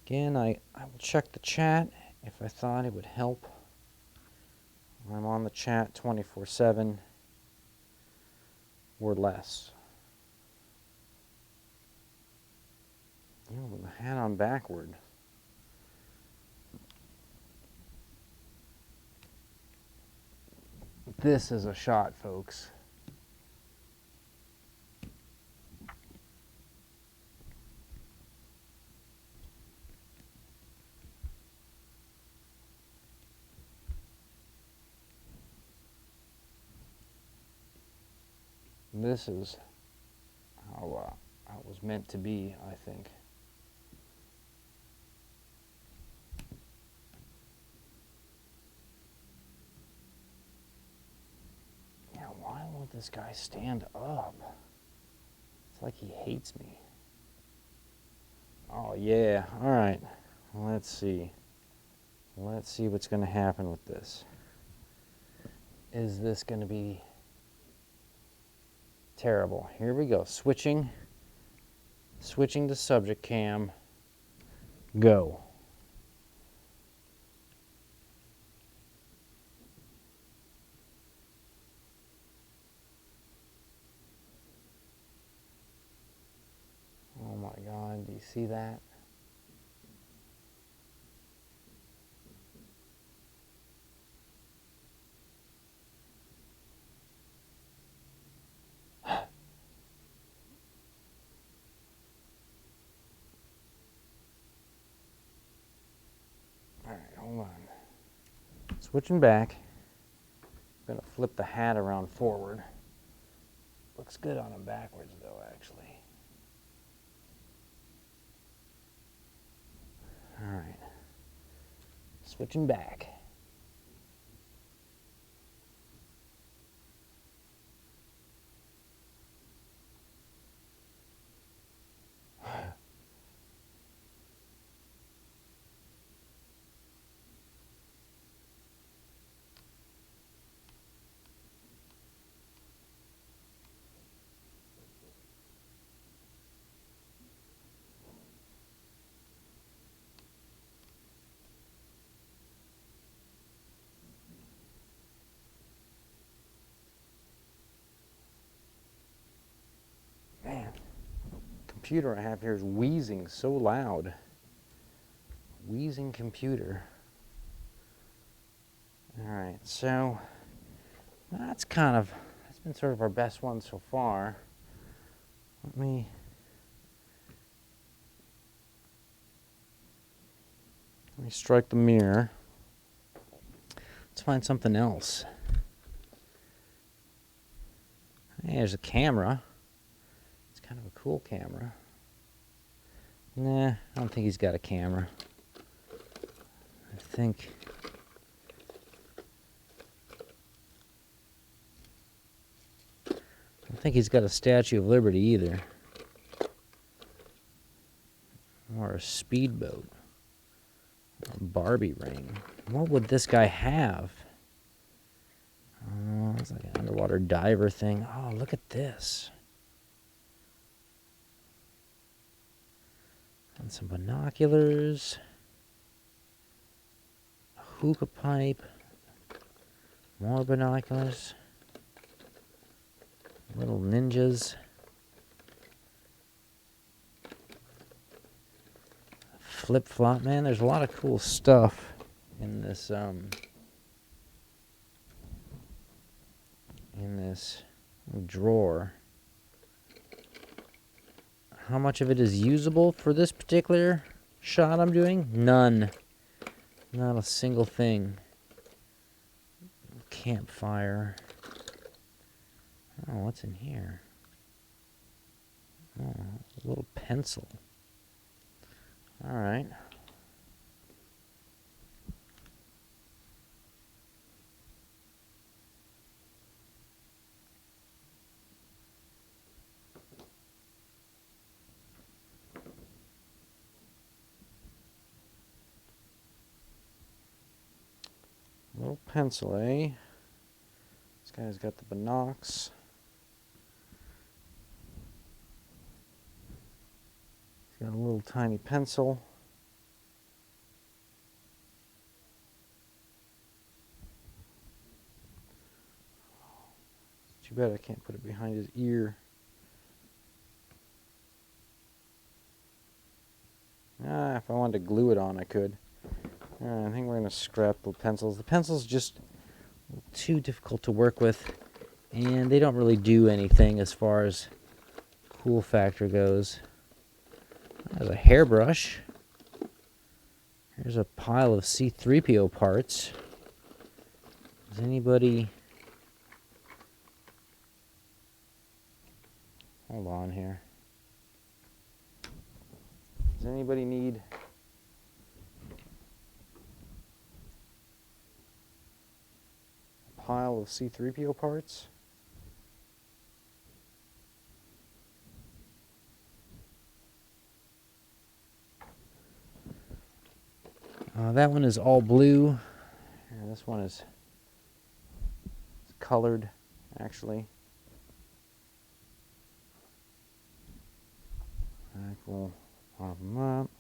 Again, I will check the chat if I thought it would help. I'm on the chat 24/7 or less. You know, with the hat on backward. This is a shot, folks. This is how it was meant to be, I think. Yeah, why won't this guy stand up? It's like he hates me. Oh, yeah. All right. Let's see. Let's see what's going to happen with this. Is this going to be terrible? Here we go. Switching to subject cam. Go. Oh my God, do you see that? All right, hold on. Switching back. I'm going to flip the hat around forward. Looks good on him backwards though, actually. All right. Switching back. Man, computer I have here is wheezing so loud. Wheezing computer. All right, so that's been sort of our best one so far. Let me strike the mirror. Let's find something else. Hey, there's a camera. It's kind of a cool camera. Nah, I don't think he's got a camera. I don't think he's got a Statue of Liberty either. Or a speedboat. Or a Barbie ring. What would this guy have? Oh, it's like an underwater diver thing. Oh, look at this. And some binoculars. A hookah pipe. More binoculars. Little ninjas. flip-flop. Man, there's a lot of cool stuff in this drawer. How much of it is usable for this particular shot I'm doing? None. Not a single thing. Campfire. Oh, what's in here? Oh, a little pencil. All right. Little pencil, eh? This guy's got the binocs. He's got a little tiny pencil. Too bad I can't put it behind his ear. If I wanted to glue it on, I could. Alright, I think we're going to scrap the pencils. The pencil's just too difficult to work with, and they don't really do anything as far as cool factor goes. There's a hairbrush. Here's a pile of C-3PO parts. Does anybody... Hold on here. Does anybody need a pile of C-3PO parts? That one is all blue. And this one is colored, actually. Alright, we'll pop them up.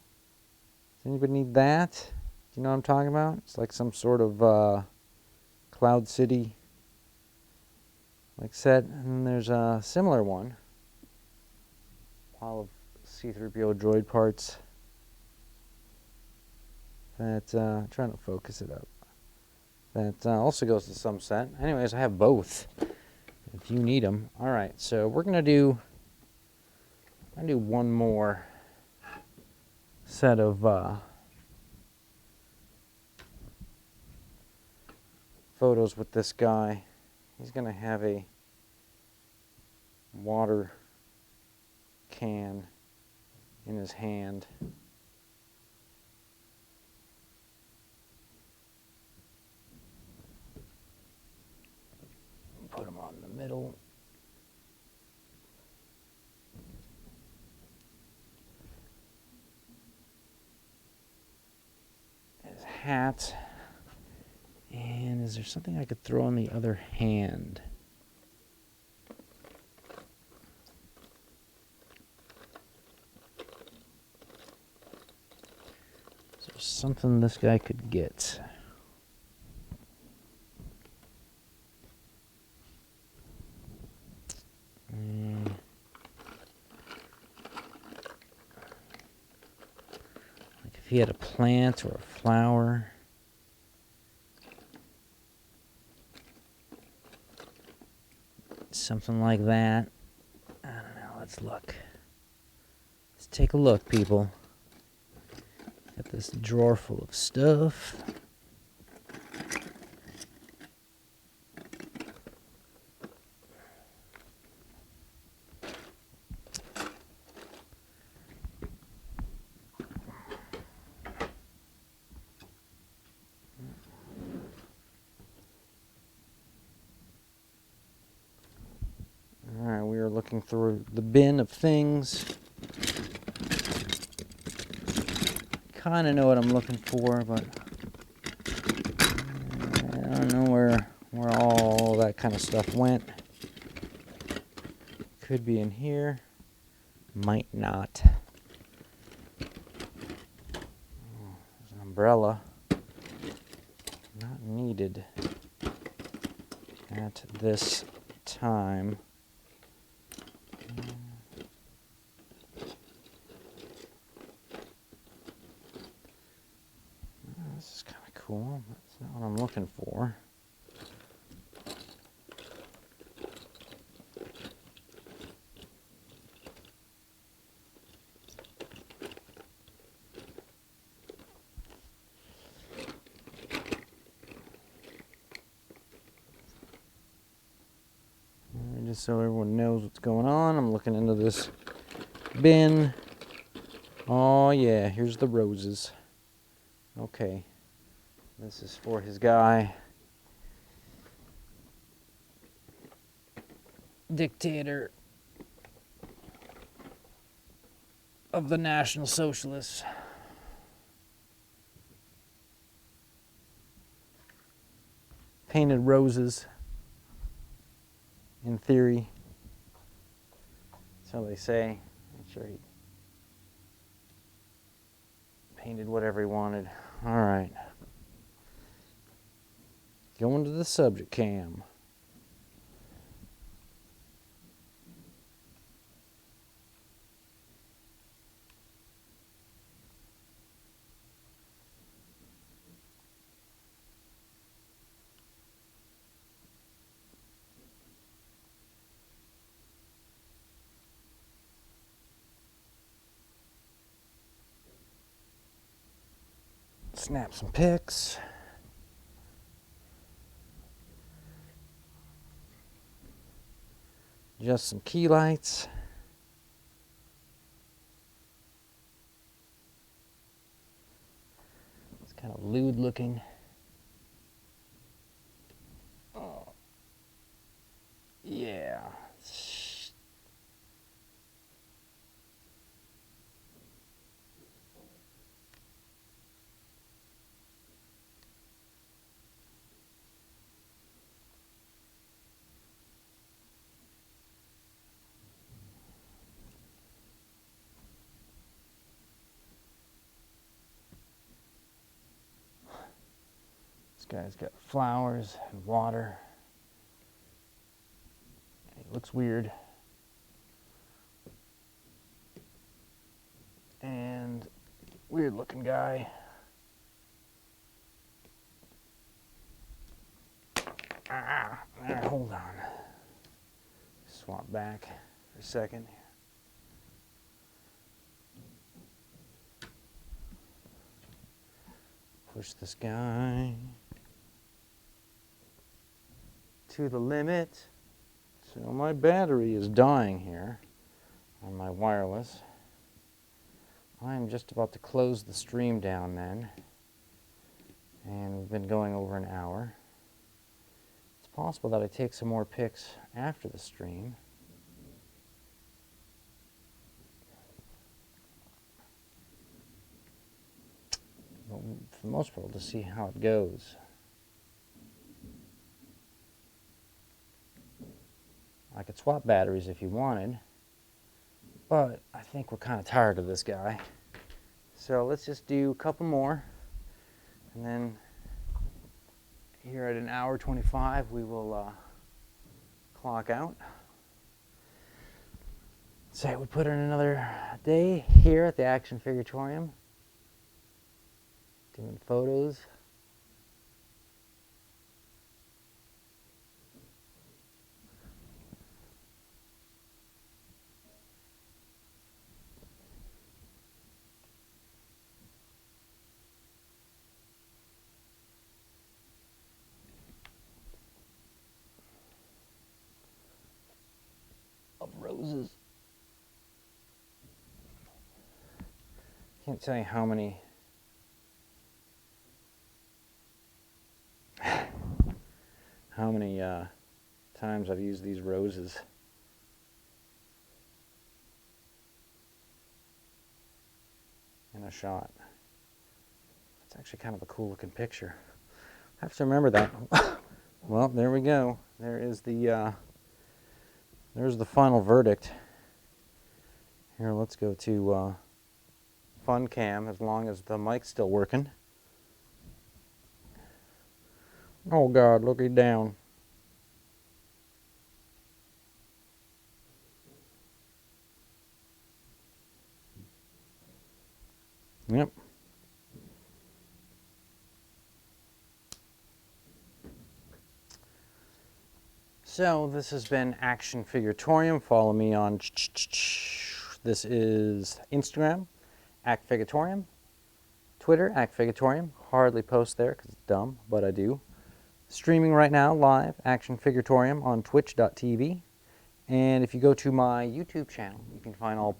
Does anybody need that? Do you know what I'm talking about? It's like some sort of Cloud City like set. And then there's a similar one. Pile of C-3PO droid parts. That, trying to focus it up. That also goes to some set. Anyways, I have both. If you need them. Alright, so we're going to do one more set of photos with this guy. He's going to have a water can in his hand. Put him on the middle. His hat. And is there something I could throw on the other hand? Is there something this guy could get? Like if he had a plant or a flower. Something like that. I don't know. Let's look. Let's take a look, people. Got this drawer full of stuff. Alright, we are looking through the bin of things. Kind of know what I'm looking for, but I don't know where all that kind of stuff went. Could be in here. Might not. Oh, there's an umbrella. Not needed at this time. looking for. Just so everyone knows what's going on, I'm looking into this bin. Oh yeah, here's the roses. Okay, this is for his guy. Dictator of the National Socialists. Painted roses. In theory. That's how they say. I'm sure he painted whatever he wanted. All right. Going to the subject cam. Snap some pics. Just some key lights. It's kind of lewd looking. Oh. Yeah. This guy's got flowers and water. He looks weird. And weird looking guy. Hold on. Swap back for a second. Push this guy to the limit. So my battery is dying here on my wireless. I'm just about to close the stream down then. And we've been going over an hour. It's possible that I take some more pics after the stream. But for the most part, we'll just see how it goes. I could swap batteries if you wanted, but I think we're kind of tired of this guy. So let's just do a couple more, and then here at an hour 25, we will clock out. So we put in another day here at the Action Figure-Atorium, doing photos. Of roses. Can't tell you how many times I've used these roses. In a shot. It's actually kind of a cool looking picture. I have to remember that. Well, there we go. There is the there's the final verdict. Here, let's go to Fun Cam, as long as the mic's still working. Oh God, look it down. Yep. So this has been Action Figure-Atorium. Follow me on this is Instagram, Figure-Atorium, Twitter, Figure-Atorium. Hardly post there because it's dumb, but I do. Streaming right now live, Action Figure-Atorium on twitch.tv. And if you go to my YouTube channel, you can find all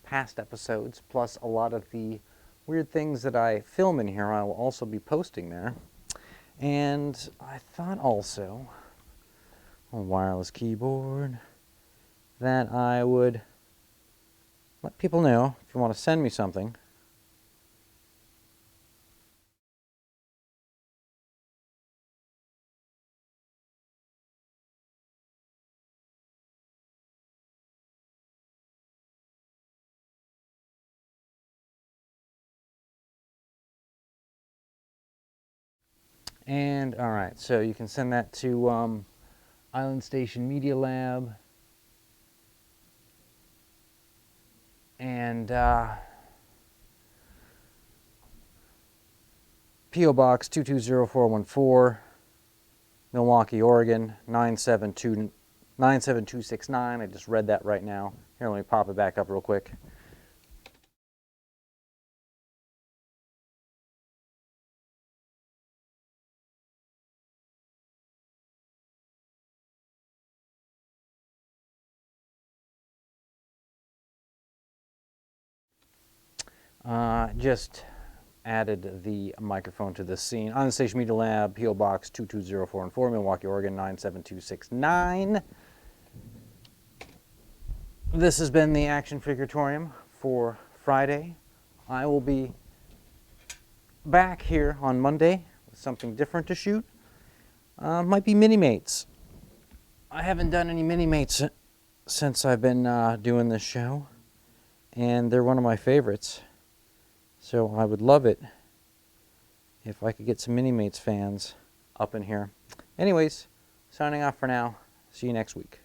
past episodes, plus a lot of the weird things that I film in here I will also be posting there. And I thought also, on wireless keyboard, that I would let people know if you want to send me something. And all right, so you can send that to Island Station Media Lab and P.O. Box 220414, Milwaukee, Oregon 97269. I just read that right now. Here, let me pop it back up real quick. Just added the microphone to this scene. On the Station Media Lab, P.O. Box 220414, Milwaukee, Oregon 97269. This has been the Action Figure-Atorium for Friday. I will be back here on Monday with something different to shoot. Might be mini-mates. I haven't done any mini-mates since I've been doing this show, and they're one of my favorites. So I would love it if I could get some Mini-Mates fans up in here. Anyways, signing off for now. See you next week.